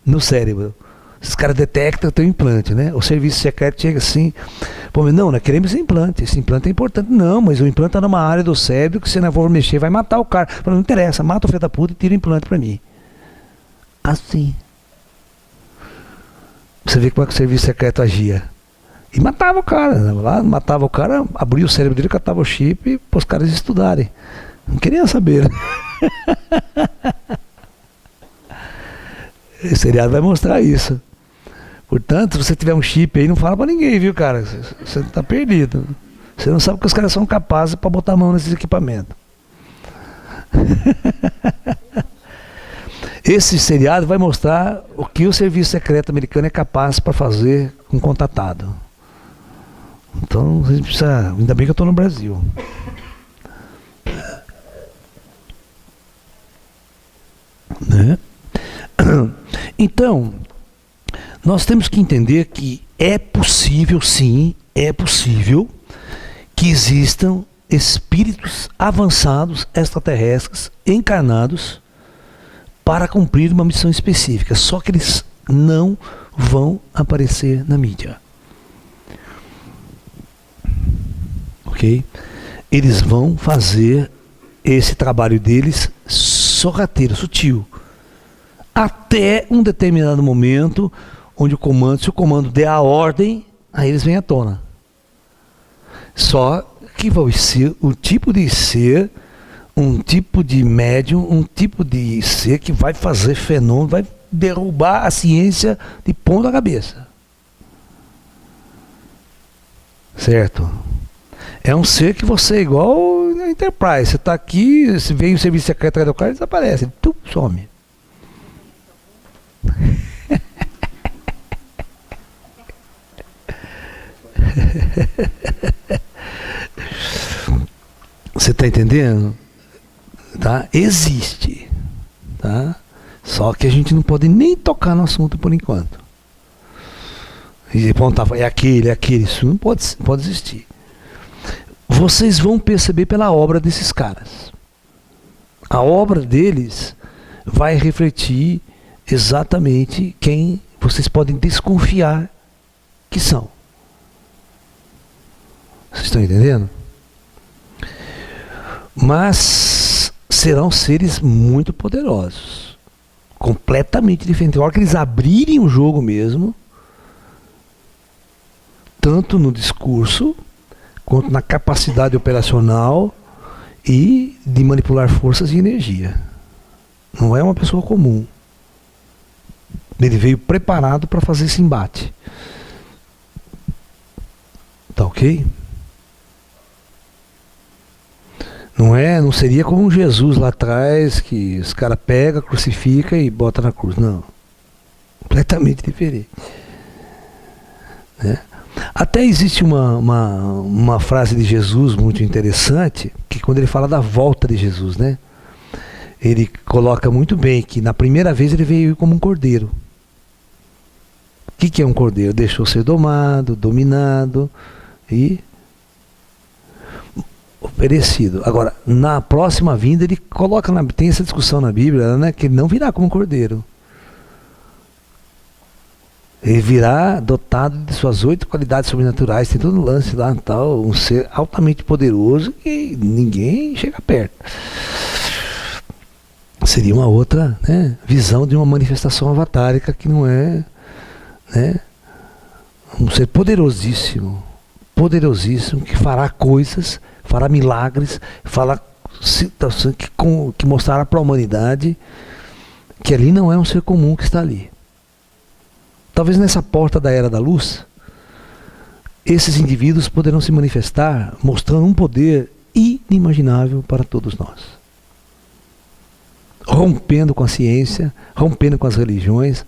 no cérebro. Os caras detectam que tem um implante, né? O serviço secreto chega assim, pô, mas não, nós queremos esse implante é importante. Não, mas o implante está numa área do cérebro que se não for mexer vai matar o cara. Não interessa, mata o filho da puta e tira o implante para mim. Assim. Você vê como é que o serviço secreto agia. E matava o cara. Lá matava o cara, abria o cérebro dele, catava o chip para os caras estudarem. Não queria saber. Né? Esse seriado vai mostrar isso. Portanto, se você tiver um chip aí, não fala pra ninguém, viu, cara? Você tá perdido. Você não sabe que os caras são capazes para botar a mão nesses equipamentos. Esse seriado vai mostrar o que o serviço secreto americano é capaz para fazer com contatado. Então, a gente precisa... Ainda bem que eu estou no Brasil. Né? Então, nós temos que entender que é possível, sim, é possível que existam espíritos avançados extraterrestres encarnados para cumprir uma missão específica, só que eles não vão aparecer na mídia. Ok? Eles vão fazer esse trabalho deles sorrateiro, sutil, até um determinado momento onde se o comando der a ordem, aí eles vêm à tona. Só que vai ser o tipo de ser, um tipo de médium, um tipo de ser que vai fazer fenômeno, vai derrubar a ciência de ponta cabeça. Certo? É um ser que você é igual na Enterprise. Você está aqui, se vem o serviço secreto do cara, ele desaparece, ele some. Você está entendendo? Tá? Existe, tá? Só que a gente não pode nem tocar no assunto por enquanto. E apontar, é aquele, isso não pode existir. Vocês vão perceber pela obra desses caras. A obra deles vai refletir exatamente quem vocês podem desconfiar que são. Vocês estão entendendo? Mas serão seres muito poderosos, completamente diferentes. A hora que eles abrirem o jogo mesmo, tanto no discurso quanto na capacidade operacional e de manipular forças e energia. Não é uma pessoa comum. Ele veio preparado para fazer esse embate. Tá ok? Não seria como um Jesus lá atrás, que os caras pegam, crucifica e bota na cruz. Não. Completamente diferente. Né? Até existe uma frase de Jesus muito interessante, que quando ele fala da volta de Jesus, né? Ele coloca muito bem que na primeira vez ele veio como um cordeiro. O que é um cordeiro? Deixou ser domado, dominado e oferecido. Agora, na próxima vinda, ele coloca, tem essa discussão na Bíblia, né, que ele não virá como cordeiro. Ele virá dotado de suas 8 qualidades sobrenaturais, tem todo um lance lá, tal, um ser altamente poderoso que ninguém chega perto. Seria uma outra, né, visão de uma manifestação avatárica que não é, né, um ser poderosíssimo, que fará coisas, fará milagres, fará situações que mostrará para a humanidade que ali não é um ser comum que está ali. Talvez nessa porta da Era da Luz, esses indivíduos poderão se manifestar mostrando um poder inimaginável para todos nós. Rompendo com a ciência, rompendo com as religiões,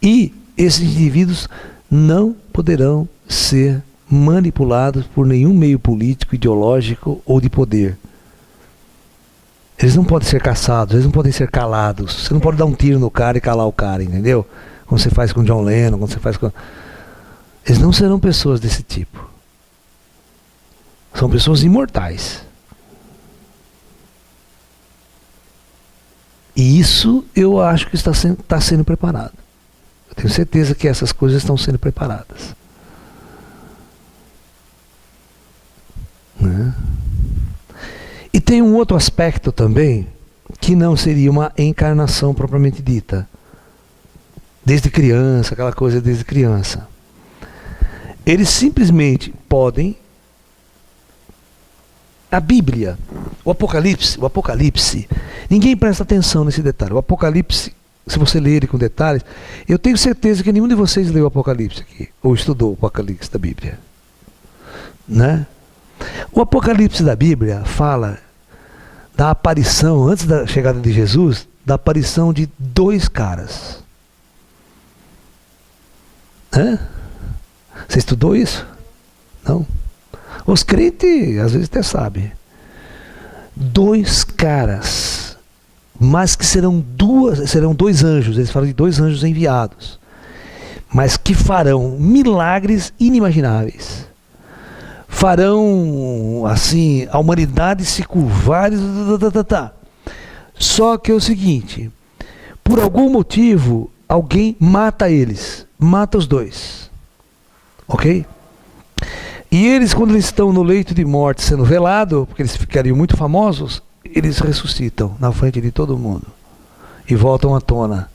e esses indivíduos não poderão ser manipulados por nenhum meio político, ideológico ou de poder. Eles não podem ser caçados, eles não podem ser calados. Você não pode dar um tiro no cara e calar o cara, entendeu? Como você faz com John Lennon, como você faz com... Eles não serão pessoas desse tipo. São pessoas imortais. E isso eu acho que está sendo preparado. Eu tenho certeza que essas coisas estão sendo preparadas. Né? E tem um outro aspecto também, que não seria uma encarnação propriamente dita. Desde criança, aquela coisa desde criança. Eles simplesmente podem... A Bíblia, o Apocalipse, ninguém presta atenção nesse detalhe. O Apocalipse, se você ler ele com detalhes, eu tenho certeza que nenhum de vocês leu o Apocalipse aqui, ou estudou o Apocalipse da Bíblia. Né? O Apocalipse da Bíblia fala da aparição, antes da chegada de Jesus, da aparição de 2 caras. Hã? Você estudou isso? Não? Os crentes às vezes até sabem. 2 caras, mas que serão 2 anjos, eles falam de 2 anjos enviados, mas que farão milagres inimagináveis. Farão assim a humanidade se curvar. Só que é o seguinte, por algum motivo alguém mata eles, mata os 2, ok? E eles, quando eles estão no leito de morte sendo velados, porque eles ficariam muito famosos, eles ressuscitam na frente de todo mundo e voltam à tona,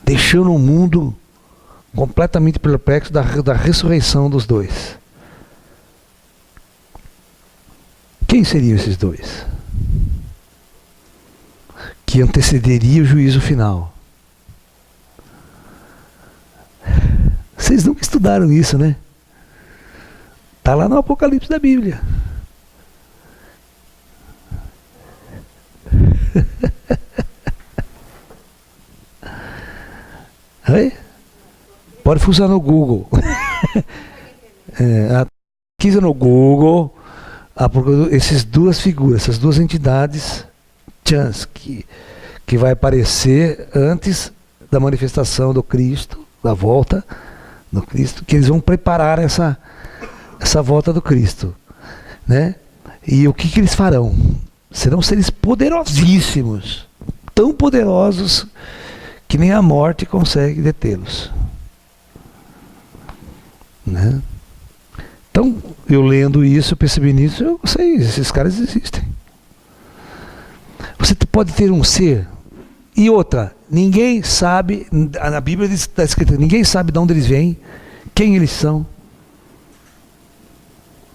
deixando o mundo completamente perplexo da ressurreição dos 2. Quem seriam esses 2? Que antecederia o juízo final. Vocês nunca estudaram isso, né? Está lá no Apocalipse da Bíblia. Oi? Pode funcionar no Google. Pesquisa no Google essas 2 figuras, essas 2 entidades que vai aparecer antes da manifestação do Cristo, da volta do Cristo, que eles vão preparar essa volta do Cristo, né? E o que eles farão? Serão seres poderosíssimos, tão poderosos que nem a morte consegue detê-los, né? Então, eu lendo isso, eu percebi nisso, eu sei, esses caras existem. Você pode ter um ser, e outra, ninguém sabe, na Bíblia está escrito, ninguém sabe de onde eles vêm, quem eles são.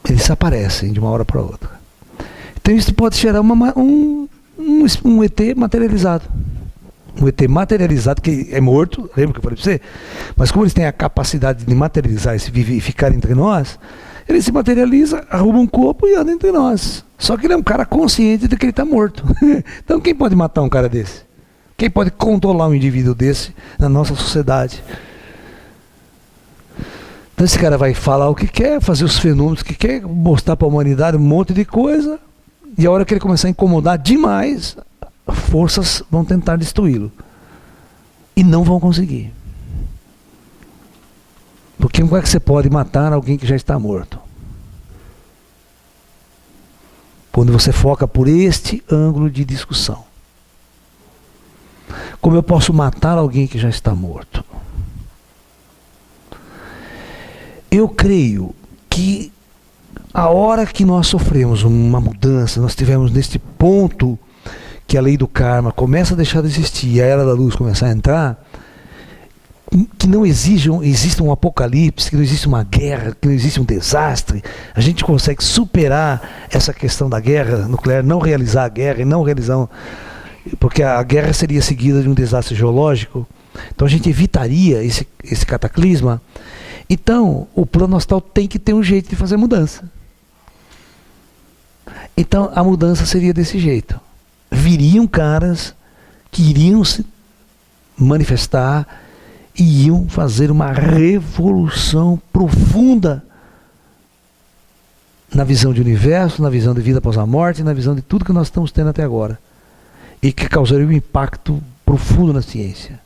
Eles aparecem de uma hora para outra. Então isso pode gerar um ET materializado. Um ET materializado que é morto, lembra que eu falei para você? Mas como eles têm a capacidade de materializar e ficar entre nós, ele se materializa, arruma um corpo e anda entre nós. Só que ele é um cara consciente de que ele está morto. Então quem pode matar um cara desse? Quem pode controlar um indivíduo desse na nossa sociedade? Então esse cara vai falar o que quer, fazer os fenômenos que quer, mostrar para a humanidade um monte de coisa, e a hora que ele começar a incomodar demais, forças vão tentar destruí-lo. E não vão conseguir. como é que você pode matar alguém que já está morto? Quando você foca por este ângulo de discussão. Como eu posso matar alguém que já está morto? Eu creio que a hora que nós sofremos uma mudança, nós tivemos neste ponto que a lei do karma começa a deixar de existir e a era da luz começar a entrar, que não exista um apocalipse, que não existe uma guerra, que não existe um desastre, a gente consegue superar essa questão da guerra nuclear, não realizar a guerra e não realizar porque a guerra seria seguida de um desastre geológico, então a gente evitaria esse cataclisma. Então o plano astral tem que ter um jeito de fazer mudança. Então a mudança seria desse jeito. Viriam caras que iriam se manifestar e iam fazer uma revolução profunda na visão de universo, na visão de vida após a morte, na visão de tudo que nós estamos tendo até agora. E que causaria um impacto profundo na ciência.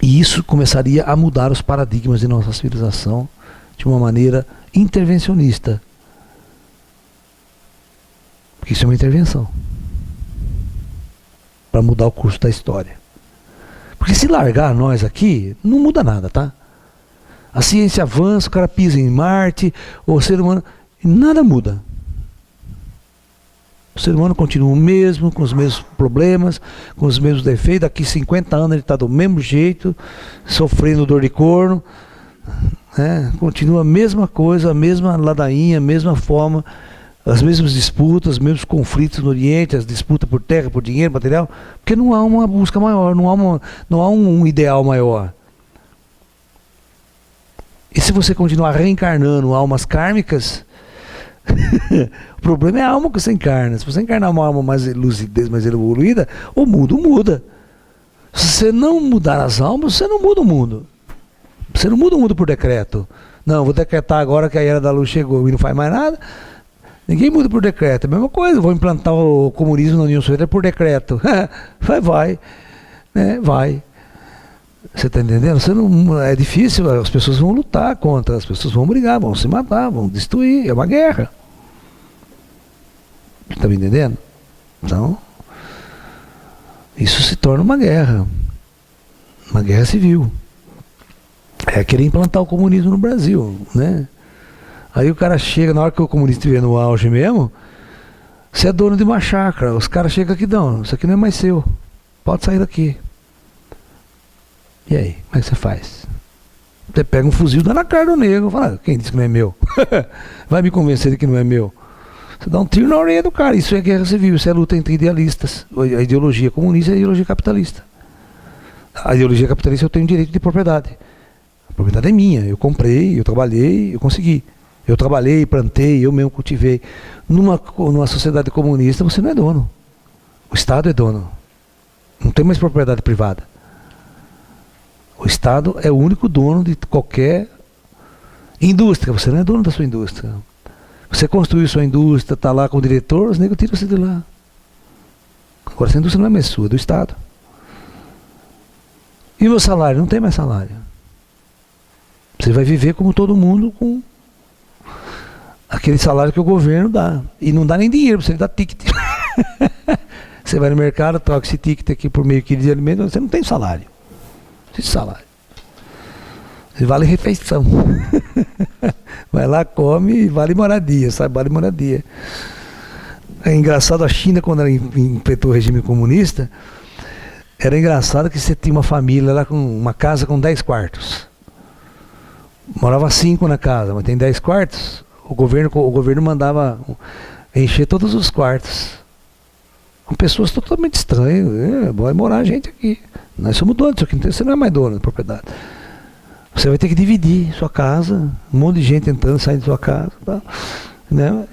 E isso começaria a mudar os paradigmas de nossa civilização de uma maneira intervencionista. Porque isso é uma intervenção para mudar o curso da história. Porque se largar nós aqui, não muda nada, tá? A ciência avança, o cara pisa em Marte, o ser humano, nada muda. O ser humano continua o mesmo, com os mesmos problemas, com os mesmos defeitos. Daqui 50 anos ele está do mesmo jeito, sofrendo dor de corno. Continua a mesma coisa, a mesma ladainha, a mesma forma, as mesmas disputas, os mesmos conflitos no Oriente, as disputas por terra, por dinheiro, material, porque não há uma busca maior, não há um ideal maior. E se você continuar reencarnando almas kármicas, o problema é a alma que você encarna. Se você encarnar uma alma mais lucidez, mais evoluída, o mundo muda. Se você não mudar as almas, você não muda o mundo. Você não muda o mundo por decreto. Não, vou decretar agora que a era da luz chegou e não faz mais nada. Ninguém muda por decreto. É a mesma coisa, vou implantar o comunismo na União Soviética por decreto. Vai. Vai. Você está entendendo? É difícil, as pessoas vão lutar contra, as pessoas vão brigar, vão se matar, vão destruir, é uma guerra. Está me entendendo? Então, isso se torna uma guerra civil. É querer implantar o comunismo no Brasil, né? Aí o cara chega, na hora que o comunismo estiver no auge mesmo, você é dono de uma chácara, os caras chegam aqui, não, isso aqui não é mais seu, pode sair daqui. E aí, como é que você faz? Você pega um fuzil e dá na cara do negro, fala, quem disse que não é meu? Vai me convencer de que não é meu. Você dá um tiro na orelha do cara, isso é guerra civil, isso é luta entre idealistas. A ideologia comunista e a ideologia capitalista. A ideologia capitalista eu tenho direito de propriedade. A propriedade é minha, eu comprei, eu trabalhei, eu consegui. Eu trabalhei, plantei, eu mesmo cultivei. Numa sociedade comunista você não é dono. O Estado é dono. Não tem mais propriedade privada. O Estado é o único dono de qualquer indústria. Você não é dono da sua indústria. Você construiu sua indústria, está lá com o diretor, os negros tiram você de lá. Agora essa indústria não é mais sua, é do Estado. E o meu salário? Não tem mais salário. Você vai viver como todo mundo com aquele salário que o governo dá. E não dá nem dinheiro, você dá ticket. Você vai no mercado, troca esse ticket aqui por meio quilo de alimento, você não tem salário. Esse salário. Você vale refeição. Vai lá, come e vale moradia, sabe? Vale moradia. É engraçado, a China, quando ela implementou o regime comunista, era engraçado que você tinha uma família lá com uma casa com 10 quartos. Morava 5 na casa, mas tem 10 quartos. O governo mandava encher todos os quartos. Com pessoas totalmente estranhas. Vai morar gente aqui. Nós somos donos disso aqui. Você não é mais dono da propriedade. Você vai ter que dividir sua casa. Um monte de gente entrando, saindo de sua casa. Tá? Né?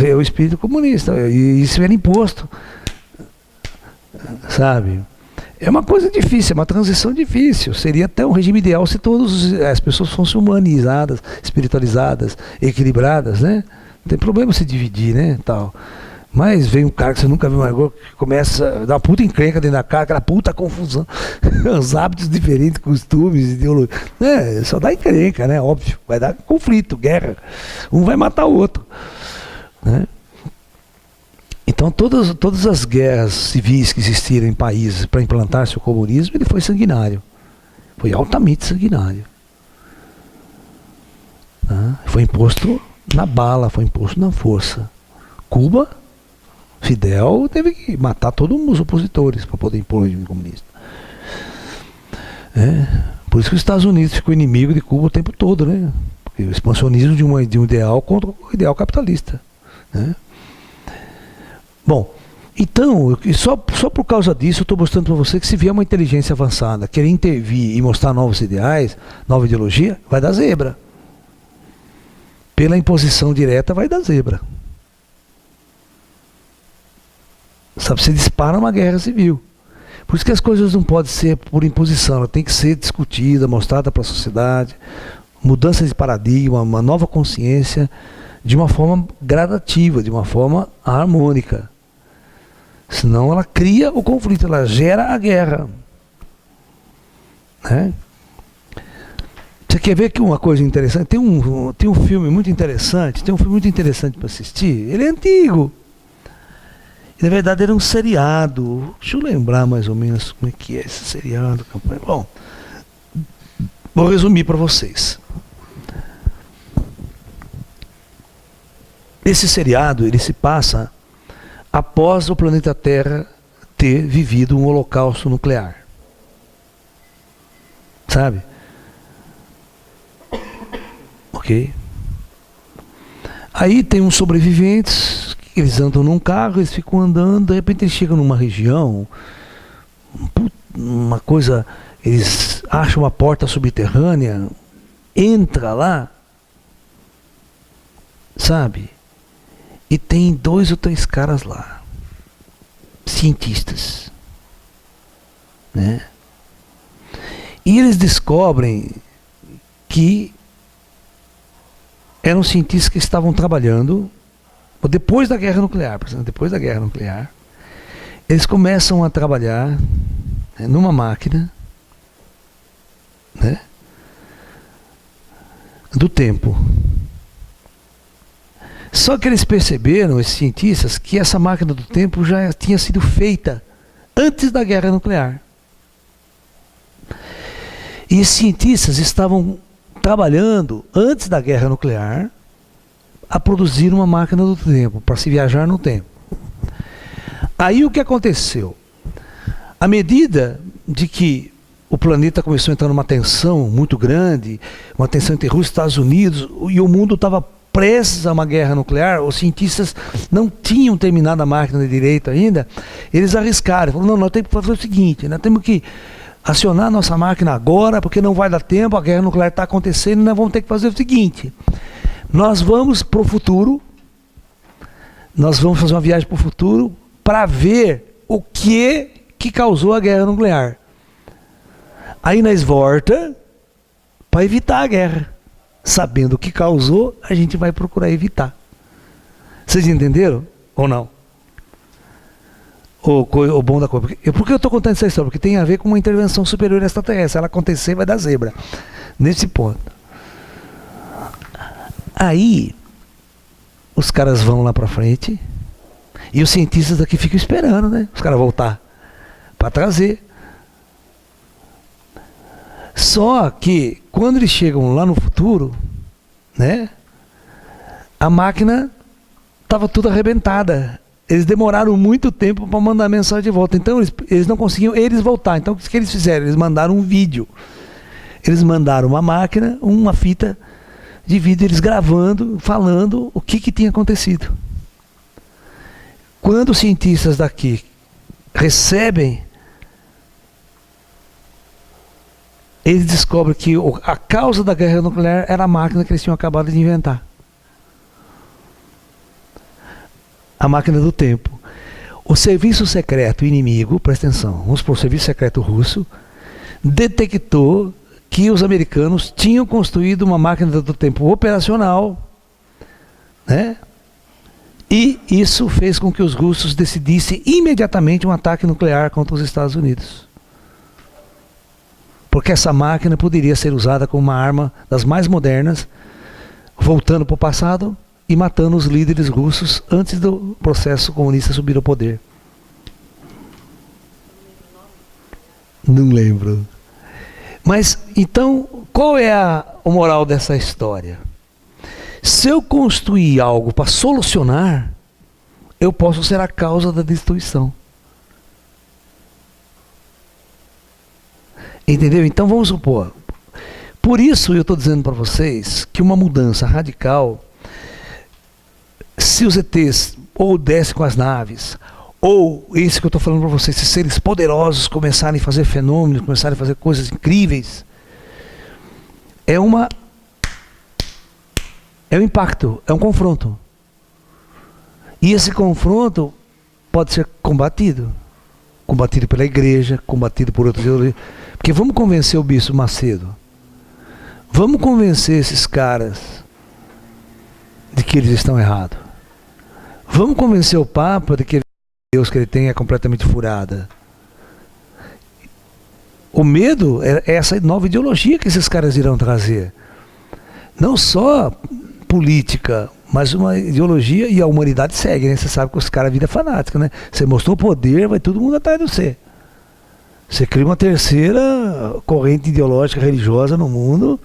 É o espírito comunista. E isso era imposto. Sabe? É uma coisa difícil, é uma transição difícil. Seria até um regime ideal se todas as pessoas fossem humanizadas, espiritualizadas, equilibradas, né? Não tem problema se dividir, né? Tal. Mas vem um cara que você nunca viu mais, que começa a dar uma puta encrenca dentro da casa, aquela puta confusão, os hábitos diferentes, costumes, ideologia. Só dá encrenca, né? Óbvio. Vai dar conflito, guerra. Um vai matar o outro. Né? Então todas as guerras civis que existiram em países para implantar-se o comunismo, ele foi sanguinário. Foi altamente sanguinário. Tá? Foi imposto na bala, foi imposto na força. Cuba, Fidel teve que matar todos os opositores para poder impor o regime comunista. Por isso que os Estados Unidos ficou inimigo de Cuba o tempo todo, né? Porque o expansionismo de um ideal contra o ideal capitalista. Né? Bom, então, só por causa disso eu estou mostrando para você que se vier uma inteligência avançada querer intervir e mostrar novos ideais, nova ideologia, vai dar zebra. Pela imposição direta vai dar zebra. Sabe, você dispara uma guerra civil. Por isso que as coisas não podem ser por imposição, ela tem que ser discutida, mostrada para a sociedade, mudança de paradigma, uma nova consciência, de uma forma gradativa, de uma forma harmônica. Senão ela cria o conflito, ela gera a guerra. Né? Você quer ver que uma coisa interessante? Tem um filme muito interessante, para assistir, ele é antigo. Na verdade era um seriado. Deixa eu lembrar mais ou menos como é que é esse seriado, campanha. Bom, vou resumir para vocês. Esse seriado, ele se passa após o planeta Terra ter vivido um holocausto nuclear. Sabe? Ok? Aí tem uns sobreviventes. Eles andam num carro, eles ficam andando, de repente eles chegam numa região, uma coisa, eles acham uma porta subterrânea, entra lá, sabe? E tem 2 ou 3 caras lá, cientistas, né? E eles descobrem que eram cientistas que estavam trabalhando depois da guerra nuclear, eles começam a trabalhar, né, numa máquina, né, do tempo. Só que eles perceberam, esses cientistas, que essa máquina do tempo já tinha sido feita antes da guerra nuclear. E esses cientistas estavam trabalhando antes da guerra nuclear a produzir uma máquina do tempo, para se viajar no tempo. Aí o que aconteceu? À medida de que o planeta começou a entrar numa tensão muito grande, uma tensão entre Rússia e Estados Unidos, e o mundo estava prestes a uma guerra nuclear, os cientistas não tinham terminado a máquina de direito ainda, eles arriscaram, falaram, não, nós temos que fazer o seguinte, nós temos que acionar a nossa máquina agora, porque não vai dar tempo, a guerra nuclear está acontecendo, nós vamos ter que fazer o seguinte, nós vamos para o futuro, nós vamos fazer uma viagem para o futuro para ver o que causou a guerra nuclear. Aí nós volta para evitar a guerra. Sabendo o que causou, a gente vai procurar evitar. Vocês entenderam ou não? O bom da coisa. Por que eu estou contando essa história? Porque tem a ver com uma intervenção superior extraterrestre. Se ela acontecer, vai dar zebra. Nesse ponto. Aí, os caras vão lá pra frente e os cientistas daqui ficam esperando, né? Os caras voltar para trazer. Só que, quando eles chegam lá no futuro, né? A máquina estava toda arrebentada. Eles demoraram muito tempo para mandar a mensagem de volta. Então, eles não conseguiam voltar. Então, o que eles fizeram? Eles mandaram um vídeo. Eles mandaram uma máquina, uma fita de vídeo, eles gravando, falando o que tinha acontecido. Quando os cientistas daqui recebem, eles descobrem que a causa da guerra nuclear era a máquina que eles tinham acabado de inventar. A máquina do tempo. O serviço secreto inimigo, presta atenção, vamos supor, o serviço secreto russo, detectou que os americanos tinham construído uma máquina do tempo operacional, né? E isso fez com que os russos decidissem imediatamente um ataque nuclear contra os Estados Unidos. Porque essa máquina poderia ser usada como uma arma das mais modernas, voltando para o passado e matando os líderes russos antes do processo comunista subir ao poder. Não lembro. Mas, então, qual é o moral dessa história? Se eu construir algo para solucionar, eu posso ser a causa da destruição. Entendeu? Então vamos supor. Por isso eu estou dizendo para vocês que uma mudança radical, se os ETs ou descem com as naves, ou isso que eu estou falando para vocês, se seres poderosos começarem a fazer fenômenos, começarem a fazer coisas incríveis, é um impacto, é um confronto. E esse confronto pode ser combatido pela igreja, combatido por outros ideologias. Porque vamos convencer o Bispo Macedo, vamos convencer esses caras de que eles estão errados. Vamos convencer o Papa de que Deus que ele tem é completamente furada. O medo é essa nova ideologia que esses caras irão trazer. Não só política, mas uma ideologia, e a humanidade segue, né? Você sabe que os caras viram fanática, né? Você mostrou poder, vai todo mundo atrás de você. Você cria uma terceira corrente ideológica religiosa no mundo,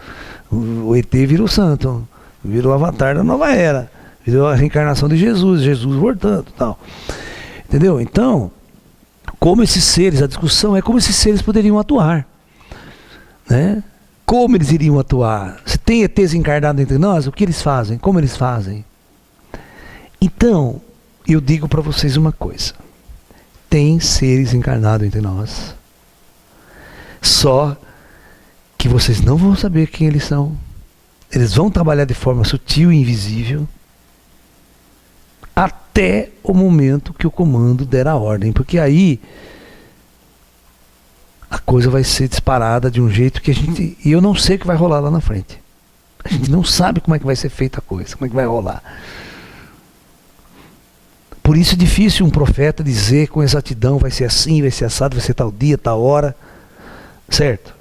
o ET vira o santo, vira o avatar da nova era, virou a reencarnação de Jesus, Jesus voltando e tal. Entendeu? Então, como esses seres, a discussão é como esses seres poderiam atuar, né? Como eles iriam atuar? Se tem ETs encarnados entre nós, o que eles fazem? Como eles fazem? Então, eu digo para vocês uma coisa. Tem seres encarnados entre nós. Só que vocês não vão saber quem eles são. Eles vão trabalhar de forma sutil e invisível até o momento que o comando der a ordem. Porque aí a coisa vai ser disparada de um jeito que a gente... E eu não sei o que vai rolar lá na frente. A gente não sabe como é que vai ser feita a coisa, como é que vai rolar. Por isso é difícil um profeta dizer com exatidão, vai ser assim, vai ser assado, vai ser tal dia, tal hora. Certo?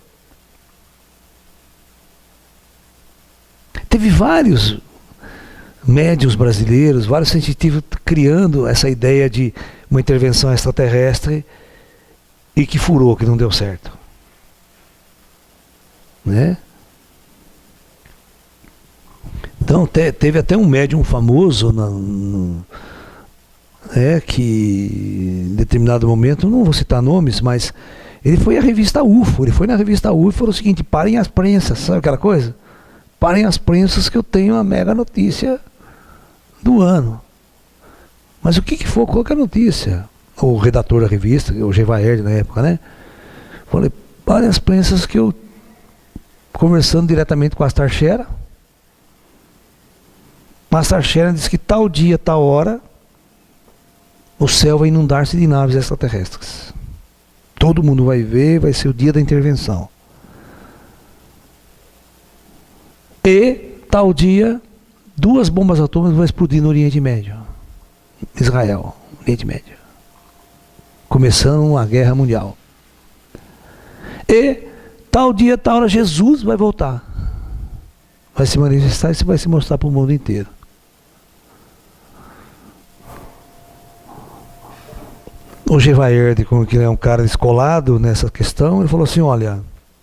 Teve vários médiuns brasileiros, vários cientistas criando essa ideia de uma intervenção extraterrestre e que furou, que não deu certo. Né? Então teve até um médium famoso que em determinado momento, não vou citar nomes, mas ele foi à revista UFO, ele foi na revista UFO e falou o seguinte: parem as prensas, sabe aquela coisa? Parem as prensas que eu tenho a mega notícia do ano. Mas o que foi? Qual que é a notícia? O redator da revista, o Gevaerd na época, né? Falei, parem as prensas que eu, conversando diretamente com a Astar Shera, disse que tal dia, tal hora, o céu vai inundar-se de naves extraterrestres. Todo mundo vai ver, vai ser o dia da intervenção. E, tal dia, 2 bombas atômicas vão explodir no Oriente Médio. Israel, Oriente Médio. Começando uma guerra mundial. E, tal dia, tal hora, Jesus vai voltar. Vai se manifestar e vai se mostrar para o mundo inteiro. O Gevaerd, que é um cara descolado nessa questão, ele falou assim: olha,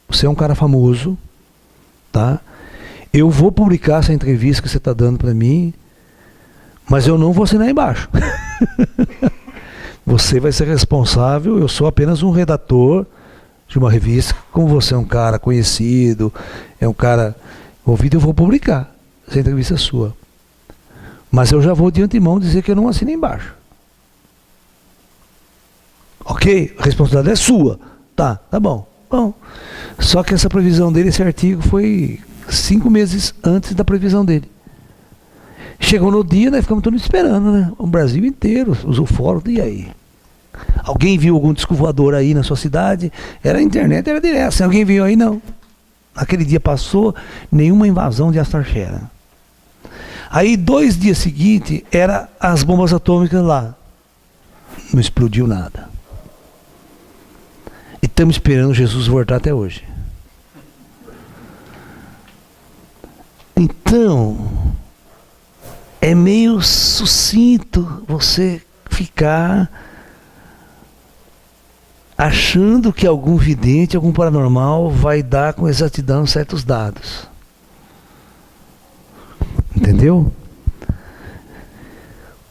você é um cara famoso, tá? Eu vou publicar essa entrevista que você está dando para mim, mas eu não vou assinar embaixo. Você vai ser responsável, eu sou apenas um redator de uma revista. Como você é um cara conhecido, é um cara ouvido, eu vou publicar essa entrevista sua. Mas eu já vou de antemão dizer que eu não assino embaixo. Ok? A responsabilidade é sua. Tá bom. Bom. Só que essa previsão dele, esse artigo, foi 5 meses antes da previsão dele. Chegou no dia, nós ficamos todos esperando, né? O Brasil inteiro, os ufólogos, e aí? Alguém viu algum disco voador aí na sua cidade? Era a internet, era direto. Se alguém viu aí, não. Aquele dia passou, nenhuma invasão de Astar Shera. Aí 2 dias seguintes, era as bombas atômicas lá. Não explodiu nada. E estamos esperando Jesus voltar até hoje. Então, é meio sucinto você ficar achando que algum vidente, algum paranormal vai dar com exatidão certos dados. Entendeu?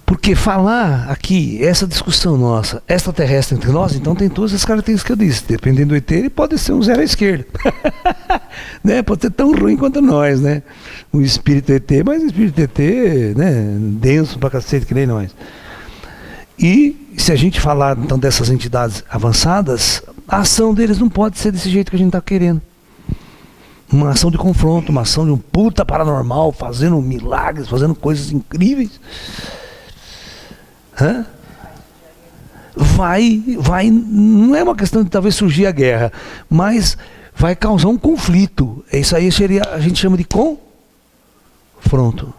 Porque falar aqui, essa discussão nossa, extraterrestre entre nós, então tem todas as características que eu disse. Dependendo do ET, ele pode ser um zero à esquerda. Né? Pode ser tão ruim quanto nós, né? O espírito ET, mas o espírito ET, né? Denso pra cacete, que nem nós. E se a gente falar então dessas entidades avançadas, a ação deles não pode ser desse jeito que a gente está querendo. Uma ação de confronto, uma ação de um puta paranormal, fazendo milagres, fazendo coisas incríveis. Vai, não é uma questão de talvez surgir a guerra, mas vai causar um conflito. Isso aí seria, a gente chama de confronto.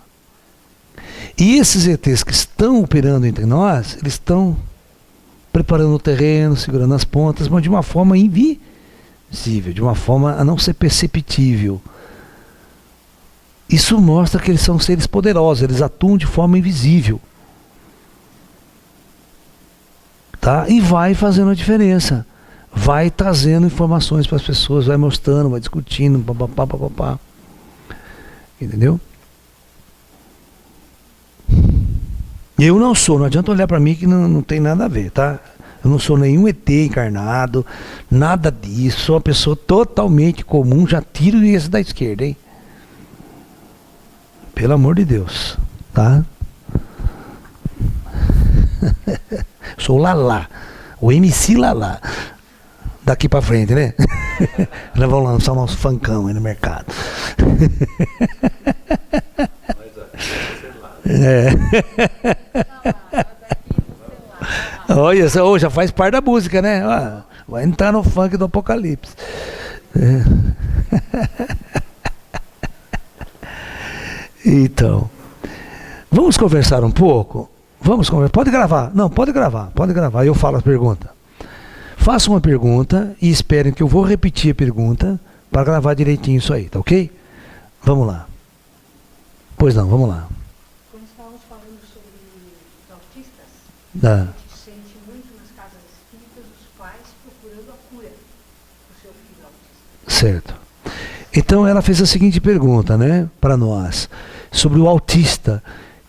E esses ETs que estão operando entre nós, eles estão preparando o terreno, segurando as pontas, mas de uma forma invisível, de uma forma a não ser perceptível. Isso mostra que eles são seres poderosos, eles atuam de forma invisível. Tá? E vai fazendo a diferença. Vai trazendo informações para as pessoas, vai mostrando, vai discutindo, papapá. Entendeu? Eu não sou, não adianta olhar para mim que não tem nada a ver, tá? Eu não sou nenhum ET encarnado, nada disso, sou uma pessoa totalmente comum, já tiro esse da esquerda, hein? Pelo amor de Deus, tá? Sou o Lala, o MC Lala. Daqui pra frente, né? Nós vamos lançar o nosso funkão aí no mercado. É. Olha, já faz parte da música, né? Vai entrar no funk do Apocalipse. Então, vamos conversar um pouco? Vamos conversar. Pode gravar. Não, pode gravar. Eu falo a pergunta. Faça uma pergunta e esperem que eu vou repetir a pergunta para gravar direitinho isso aí, tá ok? Vamos lá. Pois não, vamos lá. Quando estávamos falando sobre os autistas, Ah. a gente sente muito nas casas espíritas os pais procurando a cura do seu filho autista. Certo. Então ela fez a seguinte pergunta, né, para nós, sobre o autista,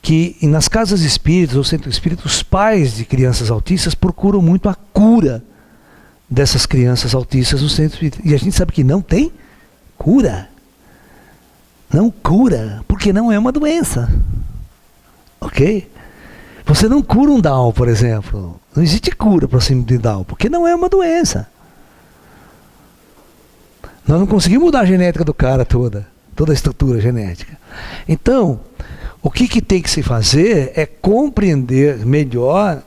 que nas casas espíritas ou centro espírita, os pais de crianças autistas procuram muito a cura dessas crianças autistas no centro espírita. E a gente sabe que não tem cura. Não cura, porque não é uma doença. Ok? Você não cura um Down, por exemplo. Não existe cura para o síndrome de Down, porque não é uma doença. Nós não conseguimos mudar a genética do cara toda a estrutura genética. Então, o que tem que se fazer é compreender melhor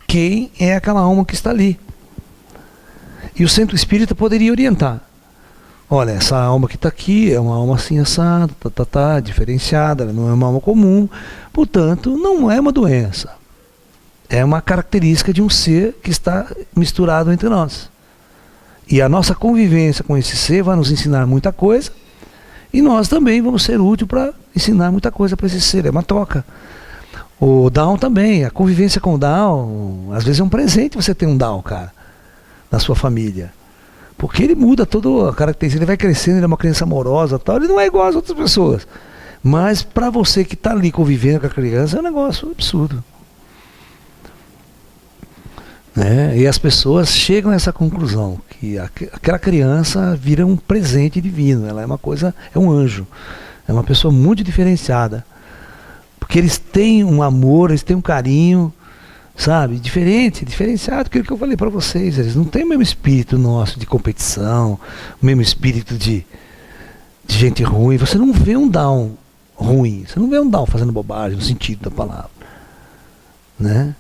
quem é aquela alma que está ali. E o centro espírita poderia orientar. Olha, essa alma que está aqui é uma alma assim assada, diferenciada, ela não é uma alma comum, portanto, não é uma doença. É uma característica de um ser que está misturado entre nós. E a nossa convivência com esse ser vai nos ensinar muita coisa, e nós também vamos ser úteis para ensinar muita coisa para esse ser, é uma troca. O Down também, a convivência com o Down, às vezes é um presente você ter um Down, cara, na sua família. Porque ele muda toda a característica, ele vai crescendo, ele é uma criança amorosa, tal, ele não é igual às outras pessoas. Mas para você que está ali convivendo com a criança, é um negócio absurdo. Né? E as pessoas chegam a essa conclusão, que aquela criança vira um presente divino, ela é uma coisa, é um anjo, é uma pessoa muito diferenciada. Porque eles têm um amor, eles têm um carinho, sabe, diferenciado, aquilo que eu falei para vocês, eles não têm o mesmo espírito nosso de competição, o mesmo espírito de gente ruim. Você não vê um Down ruim, você não vê um Down fazendo bobagem no sentido da palavra, né?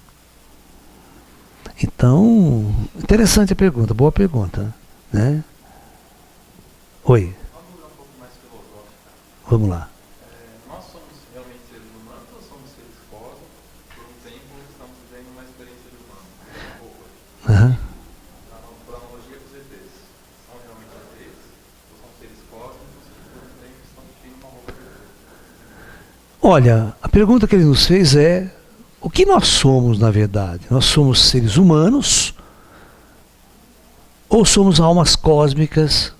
Então, interessante a pergunta, boa pergunta, né? Oi. Vamos mudar um pouco mais filosófica. Vamos lá. Nós somos realmente seres Olha, a pergunta que ele nos fez é: o que nós somos, na verdade? Nós somos seres humanos ou somos almas cósmicas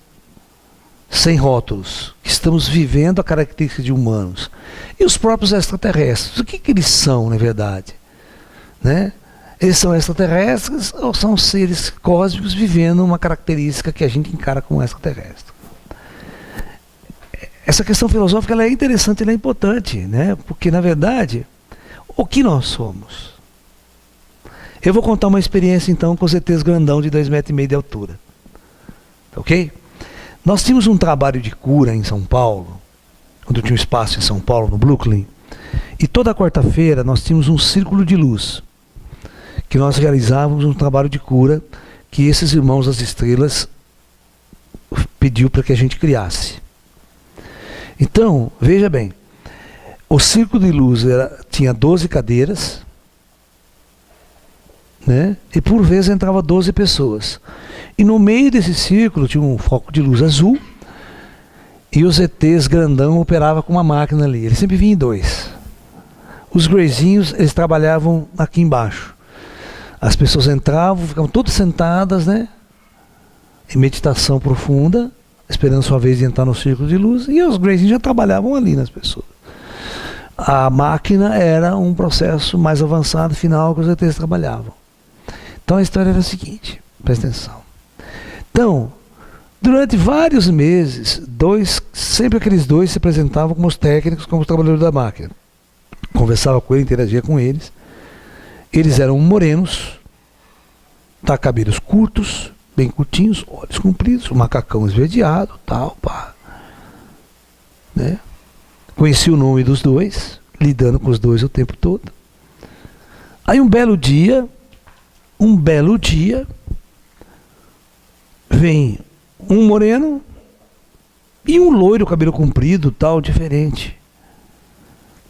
sem rótulos, que estamos vivendo a característica de humanos? E os próprios extraterrestres, o que eles são, na verdade? Né? Eles são extraterrestres ou são seres cósmicos vivendo uma característica que a gente encara como extraterrestre? Essa questão filosófica ela é interessante, ela é importante, né? Porque, na verdade, o que nós somos? Eu vou contar uma experiência, então, com os ETs grandão de 2,5 metros de altura. Ok? Nós tínhamos um trabalho de cura em São Paulo, quando eu tinha um espaço em São Paulo, no Brooklyn, e toda quarta-feira nós tínhamos um círculo de luz, que nós realizávamos um trabalho de cura que esses irmãos das estrelas pediu para que a gente criasse. Então, veja bem, o círculo de luz tinha 12 cadeiras, né? E por vez entrava 12 pessoas. E no meio desse círculo tinha um foco de luz azul e os ETs grandão operavam com uma máquina ali. Eles sempre vinham em 2. Os greyzinhos, eles trabalhavam aqui embaixo. As pessoas entravam, ficavam todas sentadas, né? Em meditação profunda, esperando sua vez de entrar no círculo de luz, e os greyzinhos já trabalhavam ali nas pessoas. A máquina era um processo mais avançado, final, que os ETs trabalhavam. Então a história era a seguinte, presta atenção. Então, durante vários meses, sempre aqueles 2 se apresentavam como os técnicos, como os trabalhadores da máquina. Conversava com eles, interagia com eles. Eles eram morenos, cabelos curtos, bem curtinhos, olhos compridos, um macacão esverdeado, tal, pá. Né? Conheci o nome dos 2, lidando com os 2 o tempo todo. Aí um belo dia, vem um moreno e um loiro, cabelo comprido, tal, diferente.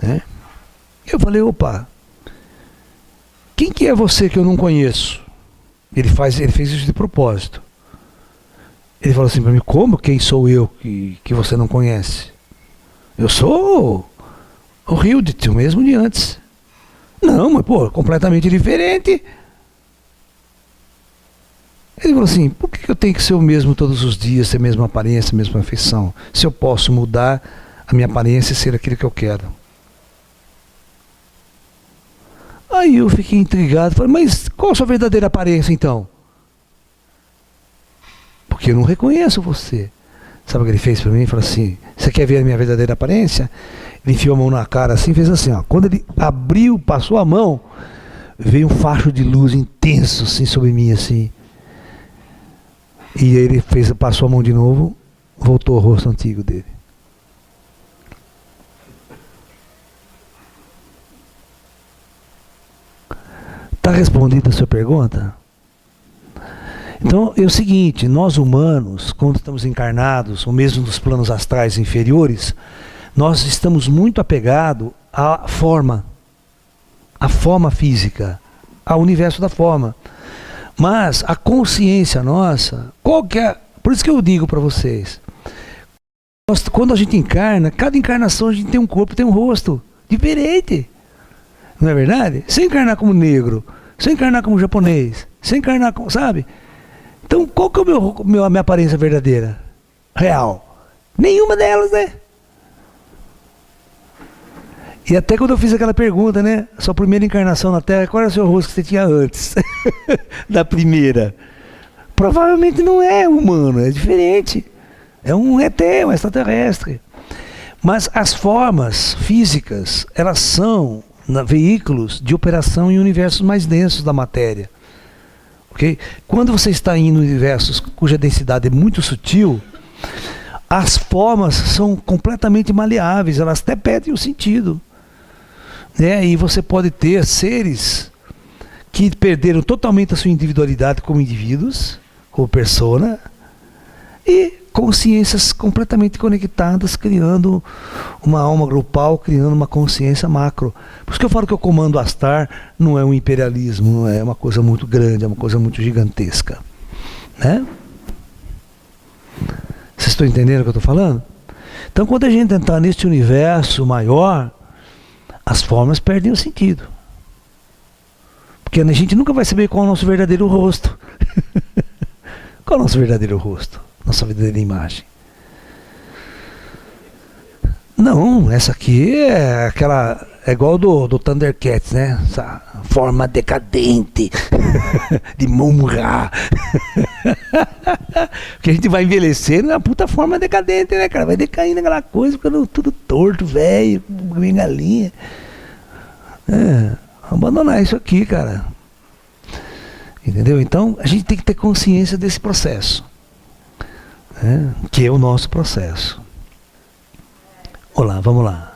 Né? Eu falei, opa, quem que é você que eu não conheço? Ele fez isso de propósito. Ele falou assim para mim, como? Quem sou eu que você não conhece? Eu sou o Hildit, o mesmo de antes. Não, mas pô, completamente diferente. Ele falou assim, por que eu tenho que ser o mesmo todos os dias, ter a mesma aparência, a mesma afeição? Se eu posso mudar a minha aparência e ser aquilo que eu quero. Aí eu fiquei intrigado, falei, mas qual a sua verdadeira aparência então? Porque eu não reconheço você. Sabe o que ele fez para mim? Ele falou assim, você quer ver a minha verdadeira aparência? Ele enfiou a mão na cara assim, fez assim, ó. Quando ele abriu, passou a mão, veio um facho de luz intenso assim sobre mim assim. E ele passou a mão de novo, voltou ao rosto antigo dele. Está respondida a sua pergunta? Então é o seguinte, nós humanos, quando estamos encarnados, ou mesmo nos planos astrais inferiores, nós estamos muito apegados à forma física, ao universo da forma. Mas a consciência nossa, por isso que eu digo para vocês, quando a gente encarna, cada encarnação a gente tem um corpo, tem um rosto diferente. Não é verdade? Se eu encarnar como negro, se eu encarnar como japonês, se eu encarnar como, sabe? Então qual que é a minha aparência verdadeira? Real? Nenhuma delas, né? E até quando eu fiz aquela pergunta, né? Sua primeira encarnação na Terra, qual era o seu rosto que você tinha antes da primeira? Provavelmente não é humano, é diferente. É um ET, um extraterrestre. Mas as formas físicas, elas são veículos de operação em universos mais densos da matéria. Okay? Quando você está em universos cuja densidade é muito sutil, as formas são completamente maleáveis, elas até perdem o sentido. Né? E você pode ter seres que perderam totalmente a sua individualidade como indivíduos, como persona, e consciências completamente conectadas, criando uma alma grupal, criando uma consciência macro. Por isso que eu falo que o comando Astar não é um imperialismo, não é uma coisa muito grande, é uma coisa muito gigantesca. Né? Vocês estão entendendo o que eu estou falando? Então, quando a gente entrar neste universo maior, as formas perdem o sentido. Porque a gente nunca vai saber qual é o nosso verdadeiro rosto. Qual é o nosso verdadeiro rosto? Nossa verdadeira imagem. Não, essa aqui é aquela... É igual do Thundercats, né? Essa forma decadente de Mumra. Porque a gente vai envelhecendo na puta forma decadente, né, cara? Vai decaindo aquela coisa, ficando tudo torto, velho, galinha. Abandonar isso aqui, cara. Entendeu? Então, a gente tem que ter consciência desse processo, né? Que é o nosso processo. Olá, vamos lá.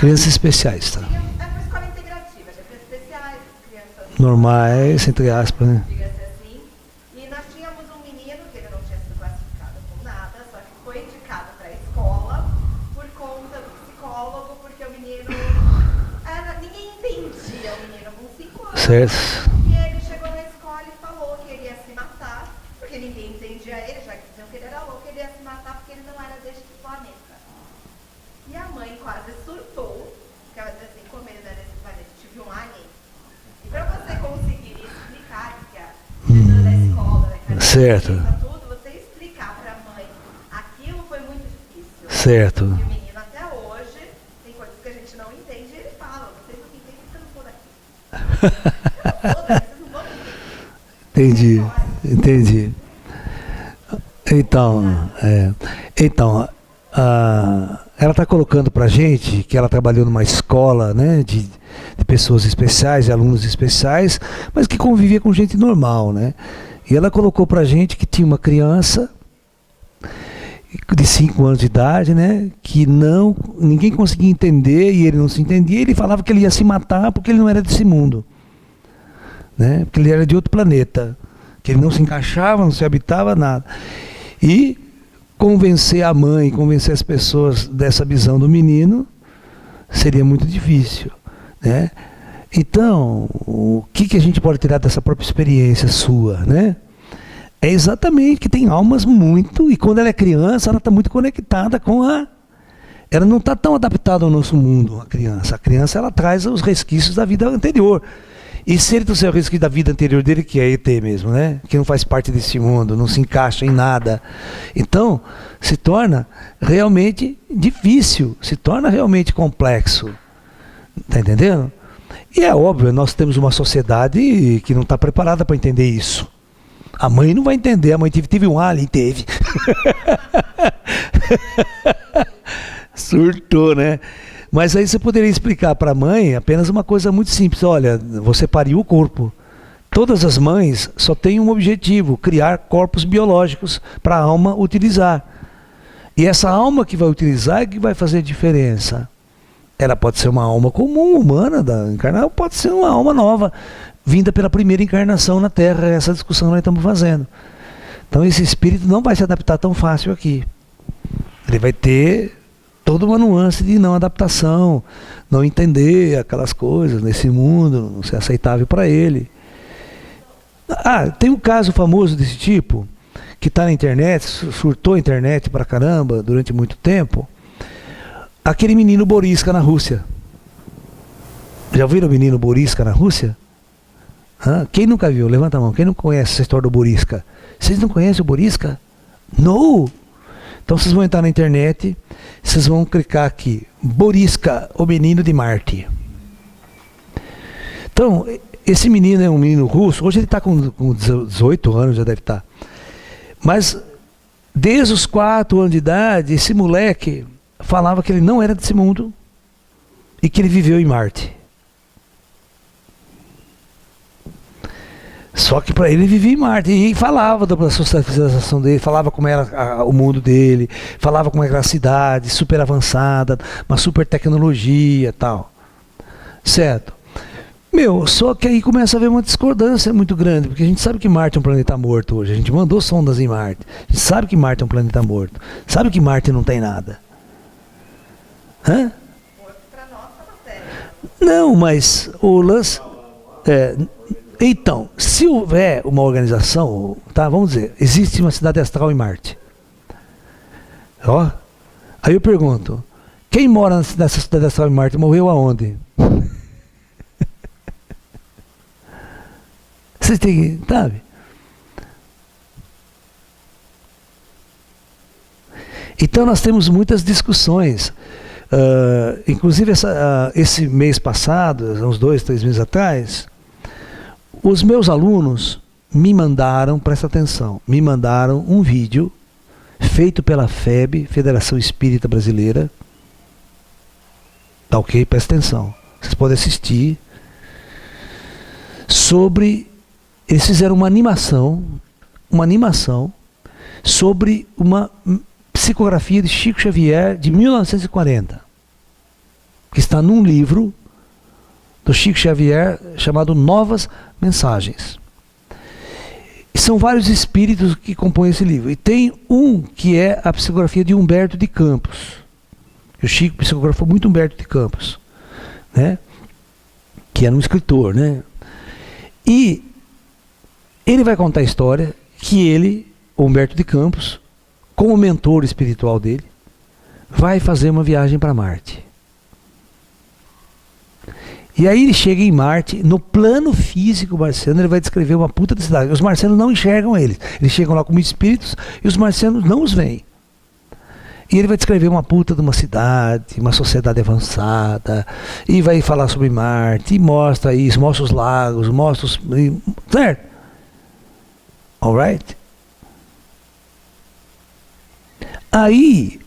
Crianças especiais, tá? É uma escola integrativa, já crianças especiais, crianças normais, entre aspas, né? Diga-se assim. E nós tínhamos um menino que ele não tinha sido classificado com nada, só que foi indicado para a escola por conta do psicólogo, porque o menino ninguém entendia o menino com 5 anos. Certo. E ele chegou na escola e falou que ele ia se matar, porque ninguém entendia ele, já que diziam que ele era louco, ele ia se matar porque ele não era deste planeta. E a mãe quase surtou, porque ela disse assim, como ele não é desse planeta, tive um alien. E para você conseguir explicar que a dentro da escola, da casa, certo, tudo, você explicar para a mãe, aquilo foi muito difícil. Certo. E o menino até hoje, tem coisas que a gente não entende, e ele fala, vocês não entendem porque eu não sou daqui. Eu não sou daqui, vocês não vão entender. Entendi. Então, ela está colocando para a gente que ela trabalhou numa escola, né, de pessoas especiais, de alunos especiais, mas que convivia com gente normal, né? E ela colocou para a gente que tinha uma criança de 5 anos de idade, né, que ninguém conseguia entender e ele não se entendia. Ele falava que ele ia se matar porque ele não era desse mundo, né? Porque ele era de outro planeta, que ele não se encaixava, não se habitava, nada. E convencer a mãe, convencer as pessoas dessa visão do menino seria muito difícil, né? Então, o que a gente pode tirar dessa própria experiência sua, né? É exatamente que tem almas muito, e quando ela é criança, ela está muito conectada com ela não está tão adaptada ao nosso mundo, a criança. A criança, ela traz os resquícios da vida anterior. E se ele trouxer o resquício da vida anterior dele, que é ET mesmo, né? Que não faz parte desse mundo, não se encaixa em nada. Então, se torna realmente difícil, se torna realmente complexo. Está entendendo? E é óbvio, nós temos uma sociedade que não está preparada para entender isso. A mãe não vai entender, a mãe teve um alien, teve. Surtou, né? Mas aí você poderia explicar para a mãe apenas uma coisa muito simples. Olha, você pariu o corpo. Todas as mães só têm um objetivo, criar corpos biológicos para a alma utilizar. E essa alma que vai utilizar é que vai fazer diferença. Ela pode ser uma alma comum, humana, da encarnação, pode ser uma alma nova, vinda pela primeira encarnação na Terra. Essa discussão nós estamos fazendo. Então esse espírito não vai se adaptar tão fácil aqui. Ele vai ter toda uma nuance de não adaptação, não entender aquelas coisas nesse mundo, não ser aceitável para ele. Tem um caso famoso desse tipo, que está na internet, surtou a internet pra caramba durante muito tempo. Aquele menino Boriska na Rússia. Já ouviram o menino Boriska na Rússia? Quem nunca viu? Levanta a mão. Quem não conhece essa história do Boriska? Vocês não conhecem o Boriska? Não! Então vocês vão entrar na internet, vocês vão clicar aqui, Boriska, o menino de Marte. Então, esse menino é um menino russo, hoje ele está com 18 anos, já deve estar. Mas, desde os 4 anos de idade, esse moleque falava que ele não era desse mundo e que ele viveu em Marte. Só que para ele vivia em Marte e falava da socialização dele, falava como era o mundo dele, falava como era a cidade, super avançada, uma super tecnologia e tal. Certo? Só que aí começa a haver uma discordância muito grande, porque a gente sabe que Marte é um planeta morto hoje, a gente mandou sondas em Marte, a gente sabe que Marte é um planeta morto, sabe que Marte não tem nada. Morto para nossa matéria. Não, mas o lance... Então, se houver uma organização, tá, vamos dizer, existe uma cidade astral em Marte. Ó, aí eu pergunto, quem mora nessa cidade astral em Marte morreu aonde? Vocês têm, sabe? Então nós temos muitas discussões. Inclusive esse mês passado, uns 2, 3 meses atrás, os meus alunos me mandaram, presta atenção, me mandaram um vídeo feito pela FEB, Federação Espírita Brasileira. Tá ok? Presta atenção. Vocês podem assistir. Eles fizeram uma animação sobre uma psicografia de Chico Xavier de 1940, que está num livro do Chico Xavier chamado Novas Mensagens. E são vários espíritos que compõem esse livro. E tem um que é a psicografia de Humberto de Campos. O Chico psicografou muito Humberto de Campos, né? Que era um escritor, né? E ele vai contar a história que ele, Humberto de Campos, como mentor espiritual dele, vai fazer uma viagem para Marte. E aí ele chega em Marte, no plano físico marciano, ele vai descrever uma puta de cidade. Os marcianos não enxergam eles. Eles chegam lá como espíritos e os marcianos não os veem. E ele vai descrever uma puta de uma cidade, uma sociedade avançada, e vai falar sobre Marte, e mostra isso, mostra os lagos, mostra os... Certo? Alright? Aí,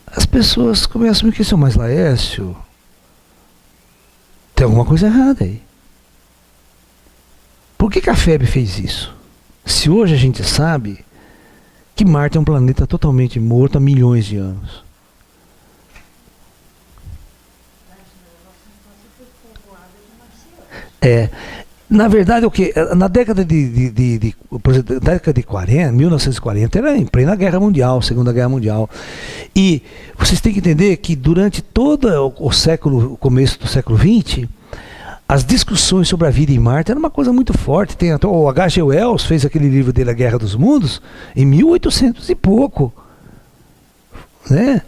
as pessoas começam a me questionar, mas Laércio, tem alguma coisa errada aí. Por que a FEB fez isso? Se hoje a gente sabe que Marte é um planeta totalmente morto há milhões de anos. Na verdade, o que? Na década de 40, 1940, era em plena Guerra Mundial, Segunda Guerra Mundial. E vocês têm que entender que durante todo o começo do século XX, as discussões sobre a vida em Marte era uma coisa muito forte. Tem até o H.G. Wells fez aquele livro dele, A Guerra dos Mundos, em 1800 e pouco, né?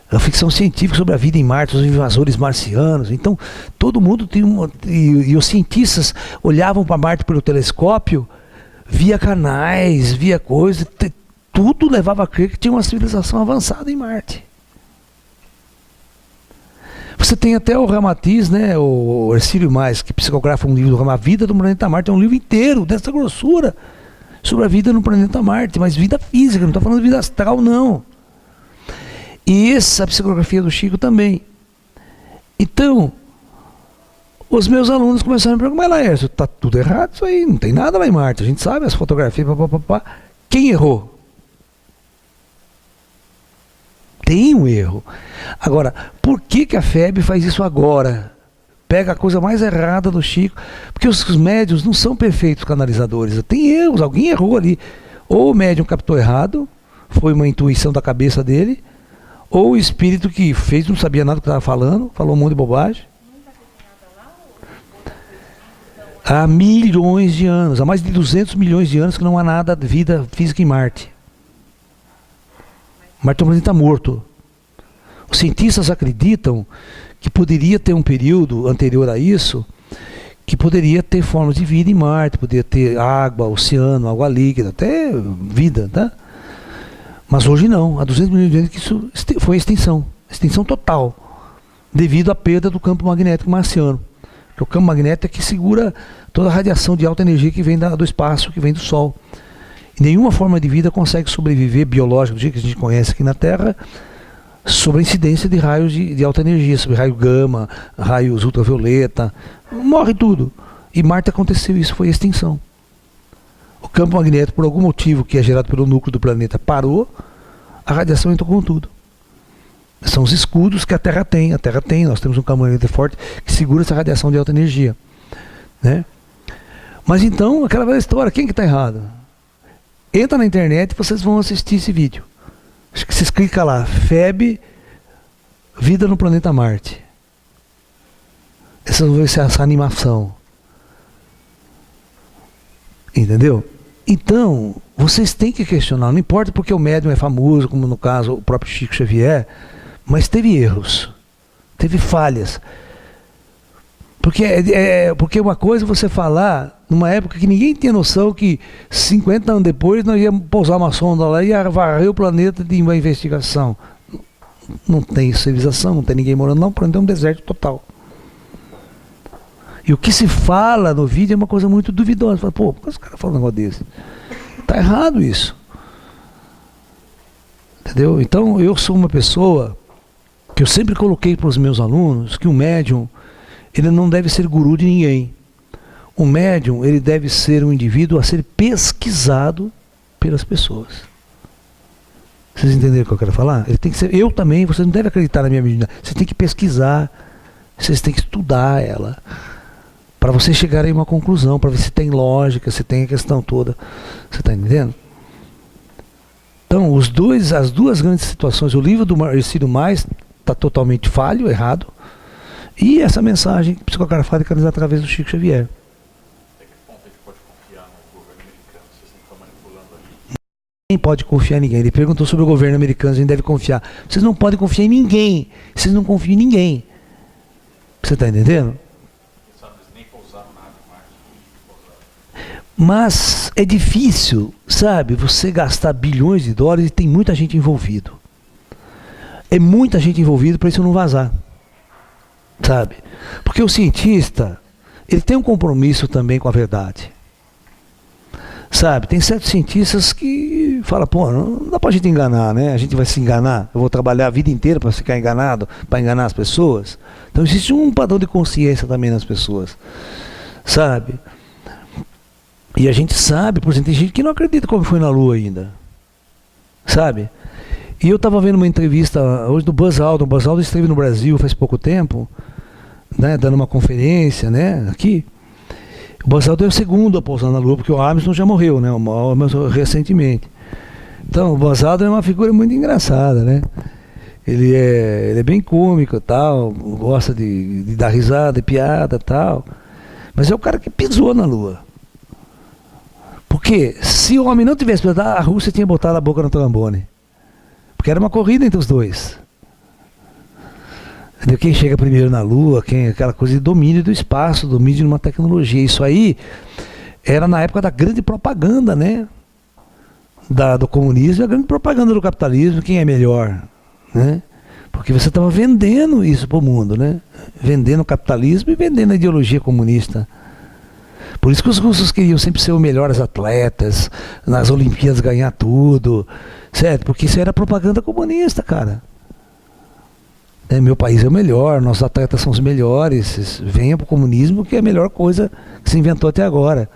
A ficção científica sobre a vida em Marte, os invasores marcianos. Então, todo mundo tem e os cientistas olhavam para Marte pelo telescópio, via canais, via coisas, tudo levava a crer que tinha uma civilização avançada em Marte. Você tem até o Ramatiz, né, o Ercílio Mais, que psicografa um livro do Ramatiz, A Vida do Planeta Marte, é um livro inteiro, dessa grossura, sobre a vida no planeta Marte, mas vida física, não estou falando de vida astral, não. E essa psicografia do Chico também. Então, os meus alunos começaram a me perguntar, mas Laércio, está tudo errado isso aí, não tem nada lá em Marte, a gente sabe as fotografias, papapá. Quem errou? Tem um erro. Agora, por que a FEB faz isso agora? Pega a coisa mais errada do Chico, porque os médiuns não são perfeitos canalizadores, tem erros, alguém errou ali. Ou o médium captou errado, foi uma intuição da cabeça dele, ou o espírito que fez não sabia nada do que estava falando, falou um monte de bobagem. Há milhões de anos, há mais de 200 milhões de anos que não há nada de vida física em Marte. Marte é um planeta morto. Os cientistas acreditam que poderia ter um período anterior a isso, que poderia ter formas de vida em Marte, poderia ter água, oceano, água líquida, até vida, tá? Mas hoje não, há 200 milhões de anos que isso foi extinção total, devido à perda do campo magnético marciano. Porque o campo magnético é que segura toda a radiação de alta energia que vem do espaço, que vem do Sol. E nenhuma forma de vida consegue sobreviver biológica, do jeito que a gente conhece aqui na Terra, sobre a incidência de raios de alta energia, sobre raio gama, raios ultravioleta, morre tudo. E Marte aconteceu isso, foi extinção. O campo magnético, por algum motivo que é gerado pelo núcleo do planeta, parou, a radiação entrou com tudo. São os escudos que a Terra tem, nós temos um campo magnético forte que segura essa radiação de alta energia, né? Mas então, aquela velha história, quem que está errado? Entra na internet e vocês vão assistir esse vídeo. Acho que vocês clicam lá, FEB, Vida no Planeta Marte. precisam ver essa animação. Entendeu? Então, vocês têm que questionar, não importa porque o médium é famoso, como no caso o próprio Chico Xavier, mas teve erros, teve falhas. Porque uma coisa é você falar numa época que ninguém tinha noção que 50 anos depois nós íamos pousar uma sonda lá e ia varrer o planeta de uma investigação. Não tem civilização, não tem ninguém morando, não, para um deserto total. E o que se fala no vídeo é uma coisa muito duvidosa. Fala, pô, por que os caras falam um negócio desse? Está errado isso. Entendeu? Então eu sou uma pessoa que eu sempre coloquei para os meus alunos que o médium, ele não deve ser guru de ninguém. O médium, ele deve ser um indivíduo a ser pesquisado pelas pessoas. Vocês entenderam o que eu quero falar? Ele tem que ser, eu também, você não deve acreditar na minha mediunidade. Você tem que pesquisar, vocês têm que estudar ela, para você chegar a uma conclusão, para ver se tem lógica, se tem a questão toda. Você está entendendo? Então, as duas grandes situações, o livro do Marcílio Mais está totalmente falho, errado, e essa mensagem psicografada e canalizada através do Chico Xavier. Até que ponto a gente pode confiar no governo americano? Vocês não estão manipulando ali? Ninguém pode confiar em ninguém. Ele perguntou sobre o governo americano, a gente deve confiar. Vocês não podem confiar em ninguém. Vocês não confiam em ninguém. Você está entendendo? Nem pousaram nada em Marte. Mas é difícil, sabe, você gastar bilhões de dólares e tem muita gente envolvido. É muita gente envolvida para isso não vazar. Sabe? Porque o cientista, ele tem um compromisso também com a verdade. Sabe? Tem certos cientistas que falam, pô, não dá pra gente enganar, né? A gente vai se enganar. Eu vou trabalhar a vida inteira para ficar enganado, para enganar as pessoas. Então existe um padrão de consciência também nas pessoas. Sabe? E a gente sabe, por exemplo, tem gente que não acredita como foi na Lua ainda. Sabe? E eu estava vendo uma entrevista hoje do Buzz Aldrin. O Buzz Aldrin esteve no Brasil faz pouco tempo, né, dando uma conferência, né, aqui. O Buzz Aldrin é o segundo a pousar na Lua, porque o Armstrong já morreu, né, recentemente. Então, o Buzz Aldrin é uma figura muito engraçada, né. Ele é bem cômico e tal, gosta de dar risada, de piada e tal. Mas é o cara que pisou na Lua. Porque se o homem não tivesse pisado, a Rússia tinha botado a boca no trombone. Porque era uma corrida entre os dois. Entendeu? Quem chega primeiro na Lua, aquela coisa de domínio do espaço, domínio de uma tecnologia. Isso aí era na época da grande propaganda, né? Do comunismo e a grande propaganda do capitalismo, quem é melhor, né? Porque você estava vendendo isso para o mundo, né? Vendendo o capitalismo e vendendo a ideologia comunista. Por isso que os russos queriam sempre ser os melhores atletas, nas Olimpíadas ganhar tudo, certo? Porque isso era propaganda comunista, cara. Meu país é o melhor, nossos atletas são os melhores, venha pro comunismo que é a melhor coisa que se inventou até agora.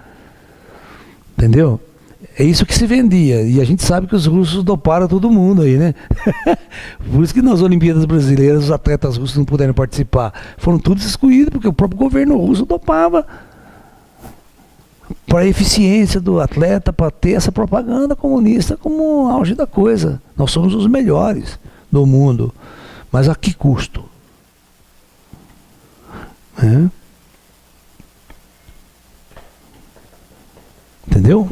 Entendeu? É isso que se vendia, e a gente sabe que os russos doparam todo mundo aí, né? Por isso que nas Olimpíadas Brasileiras os atletas russos não puderam participar. Foram todos excluídos, porque o próprio governo russo dopava para a eficiência do atleta, para ter essa propaganda comunista como auge da coisa. Nós somos os melhores do mundo, mas a que custo? Entendeu?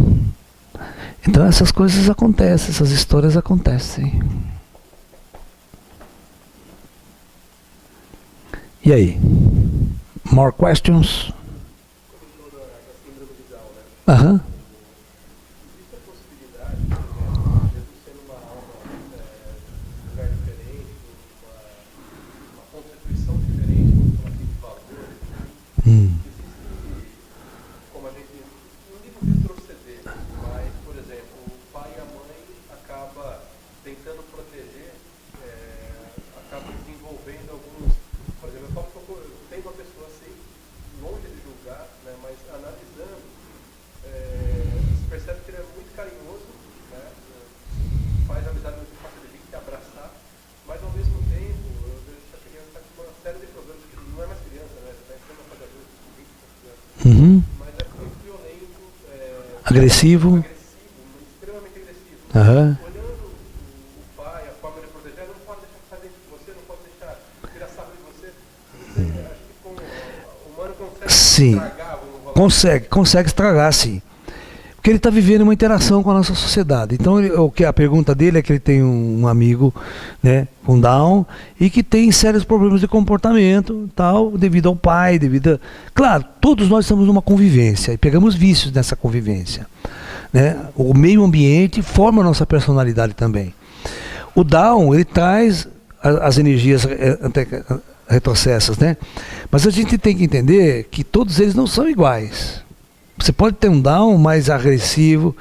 Então essas coisas acontecem, essas histórias acontecem. E aí? More questions? Aham. Existe a possibilidade, mesmo sendo uma alma de lugar diferente, uma constituição diferente, vamos falar aqui de valores, existe, como a gente, não digo retroceder, mas, por exemplo, o pai e a mãe acaba tentando proteger, acaba desenvolvendo alguns, por exemplo, eu falo que eu tenho uma pessoa assim, longe de julgar, né, mas analisando, você percebe que ele é muito carinhoso, né? Faz amizade muito fácil de gente abraçar, mas ao mesmo tempo eu vejo que essa criança está com uma série de problemas, que não é mais criança, né? Você está entrando na fase adulta, mas é muito violento, Agressivo. extremamente agressivo. Aham. Olhando o pai, a forma de proteger, não pode deixar fazer isso com você, não pode deixar tirar sarro de você. Você acha que com o Sim. estragar ou não vai... Consegue estragar, sim. Porque ele está vivendo uma interação com a nossa sociedade. Então, a pergunta dele é que ele tem um amigo, né, com Down, e que tem sérios problemas de comportamento, tal, devido ao pai, Claro, todos nós estamos numa convivência, e pegamos vícios nessa convivência. Né? O meio ambiente forma a nossa personalidade também. O Down, ele traz as energias retrocessas, né? Mas a gente tem que entender que todos eles não são iguais. Você pode ter um Down mais agressivo,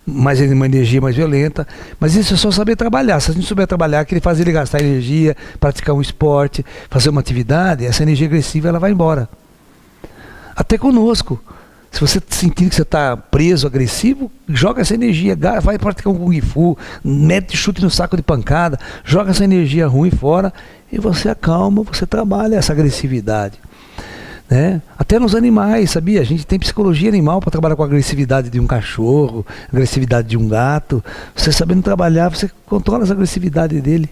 uma energia mais violenta, mas isso é só saber trabalhar. Se a gente souber trabalhar, que ele faz ele gastar energia, praticar um esporte, fazer uma atividade, essa energia agressiva ela vai embora. Até conosco. Se você sentir que você está preso, agressivo, joga essa energia, vai praticar um Kung Fu, mete chute no saco de pancada, joga essa energia ruim fora e você acalma, você trabalha essa agressividade. Né? Até nos animais, sabia? A gente tem psicologia animal para trabalhar com a agressividade de um cachorro, agressividade de um gato. Você sabendo trabalhar, você controla essa agressividade dele.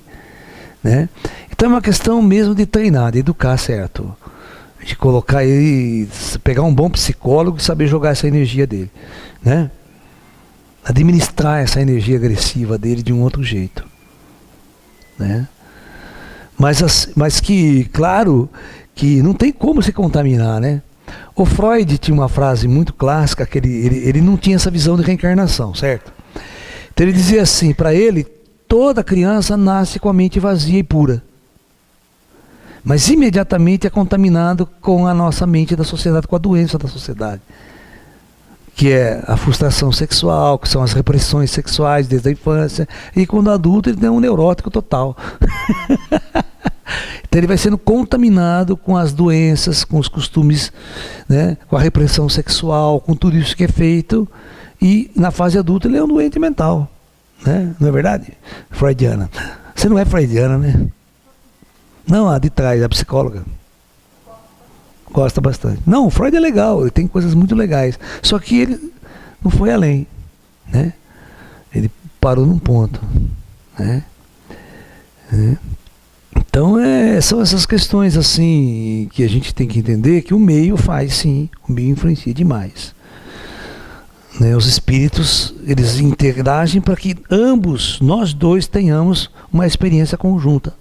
Né? Então é uma questão mesmo de treinar, de educar, certo? De colocar ele, pegar um bom psicólogo e saber jogar essa energia dele, né? Administrar essa energia agressiva dele de um outro jeito, né? Mas que, claro, que não tem como se contaminar, né? O Freud tinha uma frase muito clássica, que ele não tinha essa visão de reencarnação, certo? Então ele dizia assim, para ele, toda criança nasce com a mente vazia e pura. Mas imediatamente é contaminado com a nossa mente da sociedade, com a doença da sociedade. Que é a frustração sexual, que são as repressões sexuais desde a infância. E quando adulto ele é um neurótico total. Então ele vai sendo contaminado com as doenças, com os costumes, né, com a repressão sexual, com tudo isso que é feito. E na fase adulta ele é um doente mental. Né? Não é verdade? Freudiana. Você não é freudiana, né? Não, a de trás, a psicóloga. Gosta bastante. Não, o Freud é legal, ele tem coisas muito legais. Só que ele não foi além. Né? Ele parou num ponto. Né? Então são essas questões assim que a gente tem que entender que o meio faz sim, o meio influencia demais. Né? Os espíritos, eles interagem para que ambos, nós dois, tenhamos uma experiência conjunta.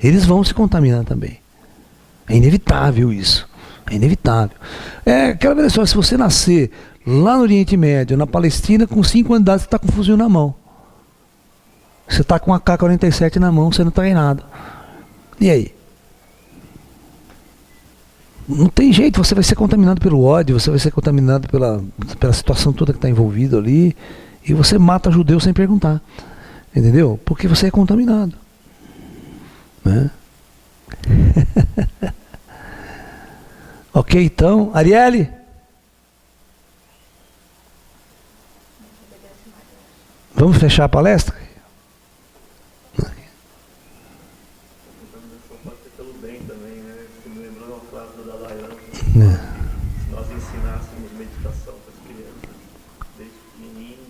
Eles vão se contaminar também. É inevitável isso. É inevitável. É aquela velha história, se você nascer lá no Oriente Médio, na Palestina, com 5 anos de idade, você está com um fuzil na mão. Você está com a AK-47 na mão, sendo treinado. E aí? Não tem jeito, você vai ser contaminado pelo ódio, você vai ser contaminado pela situação toda que está envolvida ali, e você mata judeu sem perguntar. Entendeu? Porque você é contaminado. Né? Ok, então, Arielle? Vamos fechar a palestra? Pode ser pelo bem também, né? Você me lembrou uma frase do Dalai Lama. Se nós ensinássemos meditação para as crianças desde pequenininho,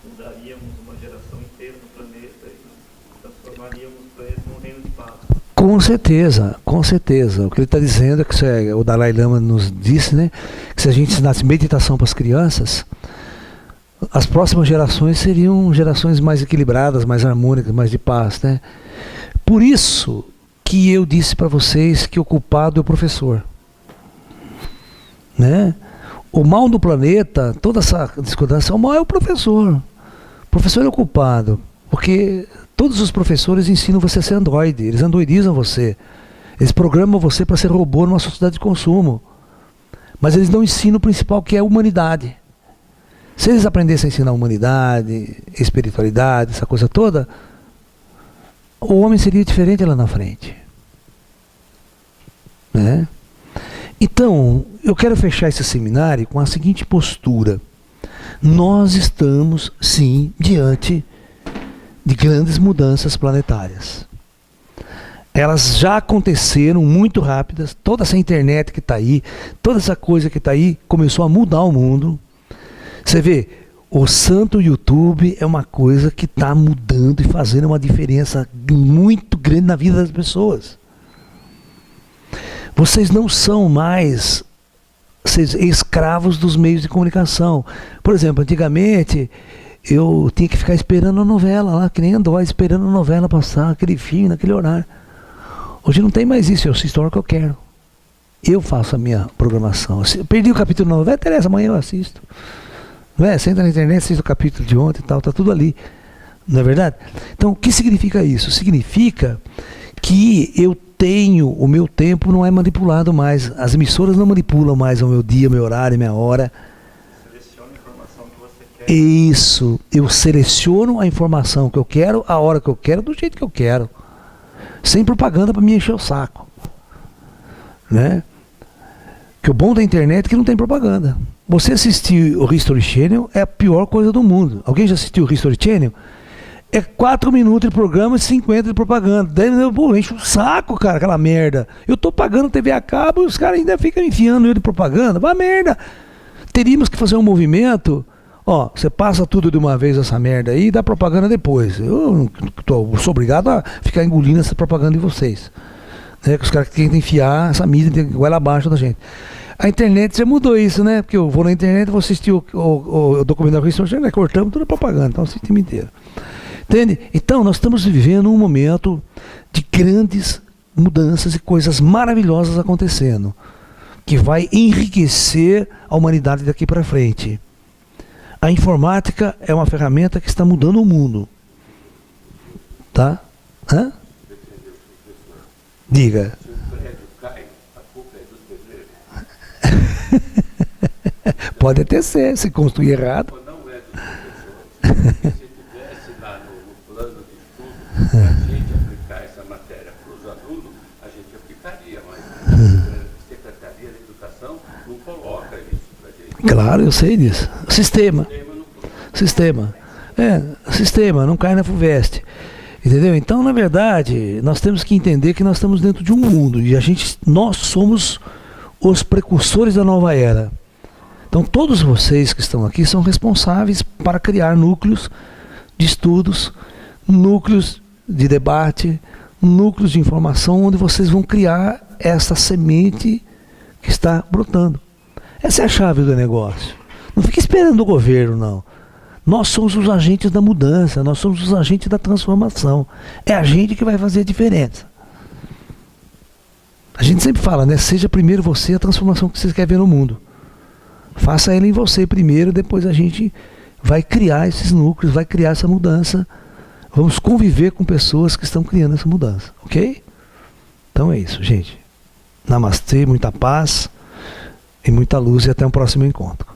mudaríamos uma geração inteira no planeta e transformaríamos o planeta num reino de paz. Com certeza, com certeza. O que ele está dizendo é que o Dalai Lama nos disse, né, que se a gente ensinasse meditação para as crianças, as próximas gerações seriam gerações mais equilibradas, mais harmônicas, mais de paz, né? Por isso que eu disse para vocês que o culpado é o professor, né? O mal do planeta, toda essa discordância, o mal é o professor. O professor é o culpado, porque todos os professores ensinam você a ser androide, eles androidizam você. Eles programam você para ser robô numa sociedade de consumo. Mas eles não ensinam o principal, que é a humanidade. Se eles aprendessem a ensinar a humanidade, espiritualidade, essa coisa toda, o homem seria diferente lá na frente. Né? Então, eu quero fechar esse seminário com a seguinte postura. Nós estamos, sim, diante de grandes mudanças planetárias. Elas já aconteceram muito rápidas, toda essa internet que está aí, toda essa coisa que está aí, começou a mudar o mundo. Você vê, o santo YouTube é uma coisa que está mudando e fazendo uma diferença muito grande na vida das pessoas. Vocês não são mais ser escravos dos meios de comunicação. Por exemplo, antigamente eu tinha que ficar esperando a novela lá, que nem Andói, esperando a novela passar, aquele fim, naquele horário. Hoje não tem mais isso, eu assisto a hora que eu quero. Eu faço a minha programação. Se eu perdi o capítulo novo, interessa, amanhã eu assisto. Não é? Você entra na internet, assiste o capítulo de ontem e tal, tá tudo ali. Não é verdade? Então, o que significa isso? Significa que eu tenho, o meu tempo não é manipulado mais. As emissoras não manipulam mais o meu dia, meu horário, minha hora. Seleciona a informação que você quer. Isso. Eu seleciono a informação que eu quero, a hora que eu quero, do jeito que eu quero. Sem propaganda para me encher o saco. Né? Que o bom da internet é que não tem propaganda. Você assistir o History Channel é a pior coisa do mundo. Alguém já assistiu o History Channel? É 4 minutos de programa e 50 de propaganda. Daí, pô, enche o saco, cara, aquela merda. Eu tô pagando TV a cabo e os caras ainda ficam enfiando eu de propaganda. Vai merda. Teríamos que fazer um movimento. Ó, você passa tudo de uma vez essa merda aí e dá propaganda depois. Eu sou obrigado a ficar engolindo essa propaganda de vocês. Né, que os caras tentam enfiar essa mídia goela abaixo da gente. A internet já mudou isso, né? Porque eu vou na internet, vou assistir o documentário do History Channel, cortamos toda a propaganda, então assisti o time inteiro. Entende? Então, nós estamos vivendo um momento de grandes mudanças e coisas maravilhosas acontecendo, que vai enriquecer a humanidade daqui para frente. A informática é uma ferramenta que está mudando o mundo. Tá? Hã? Diga. Se o prédio cai, a culpa é dos pedreiros. Pode até ser, se construir errado. Ou não é dos professores. Porque se tivesse lá no plano de estudo a gente aplicar essa matéria para os alunos, a gente aplicaria, mas a Secretaria de Educação não coloca isso para a gente. Claro, eu sei disso. Sistema. Sistema, não cai na FUVEST. Entendeu? Então, na verdade, nós temos que entender que nós estamos dentro de um mundo e nós somos os precursores da nova era. Então, todos vocês que estão aqui são responsáveis para criar núcleos de estudos, núcleos de debate, núcleos de informação, onde vocês vão criar essa semente que está brotando. Essa é a chave do negócio. Não fique esperando o governo, não. Nós somos os agentes da mudança, nós somos os agentes da transformação. É a gente que vai fazer a diferença. A gente sempre fala, né? Seja primeiro você a transformação que você quer ver no mundo. Faça ela em você primeiro, depois a gente vai criar esses núcleos, vai criar essa mudança. Vamos conviver com pessoas que estão criando essa mudança, ok? Então é isso, gente. Namastê, muita paz e muita luz e até um próximo encontro.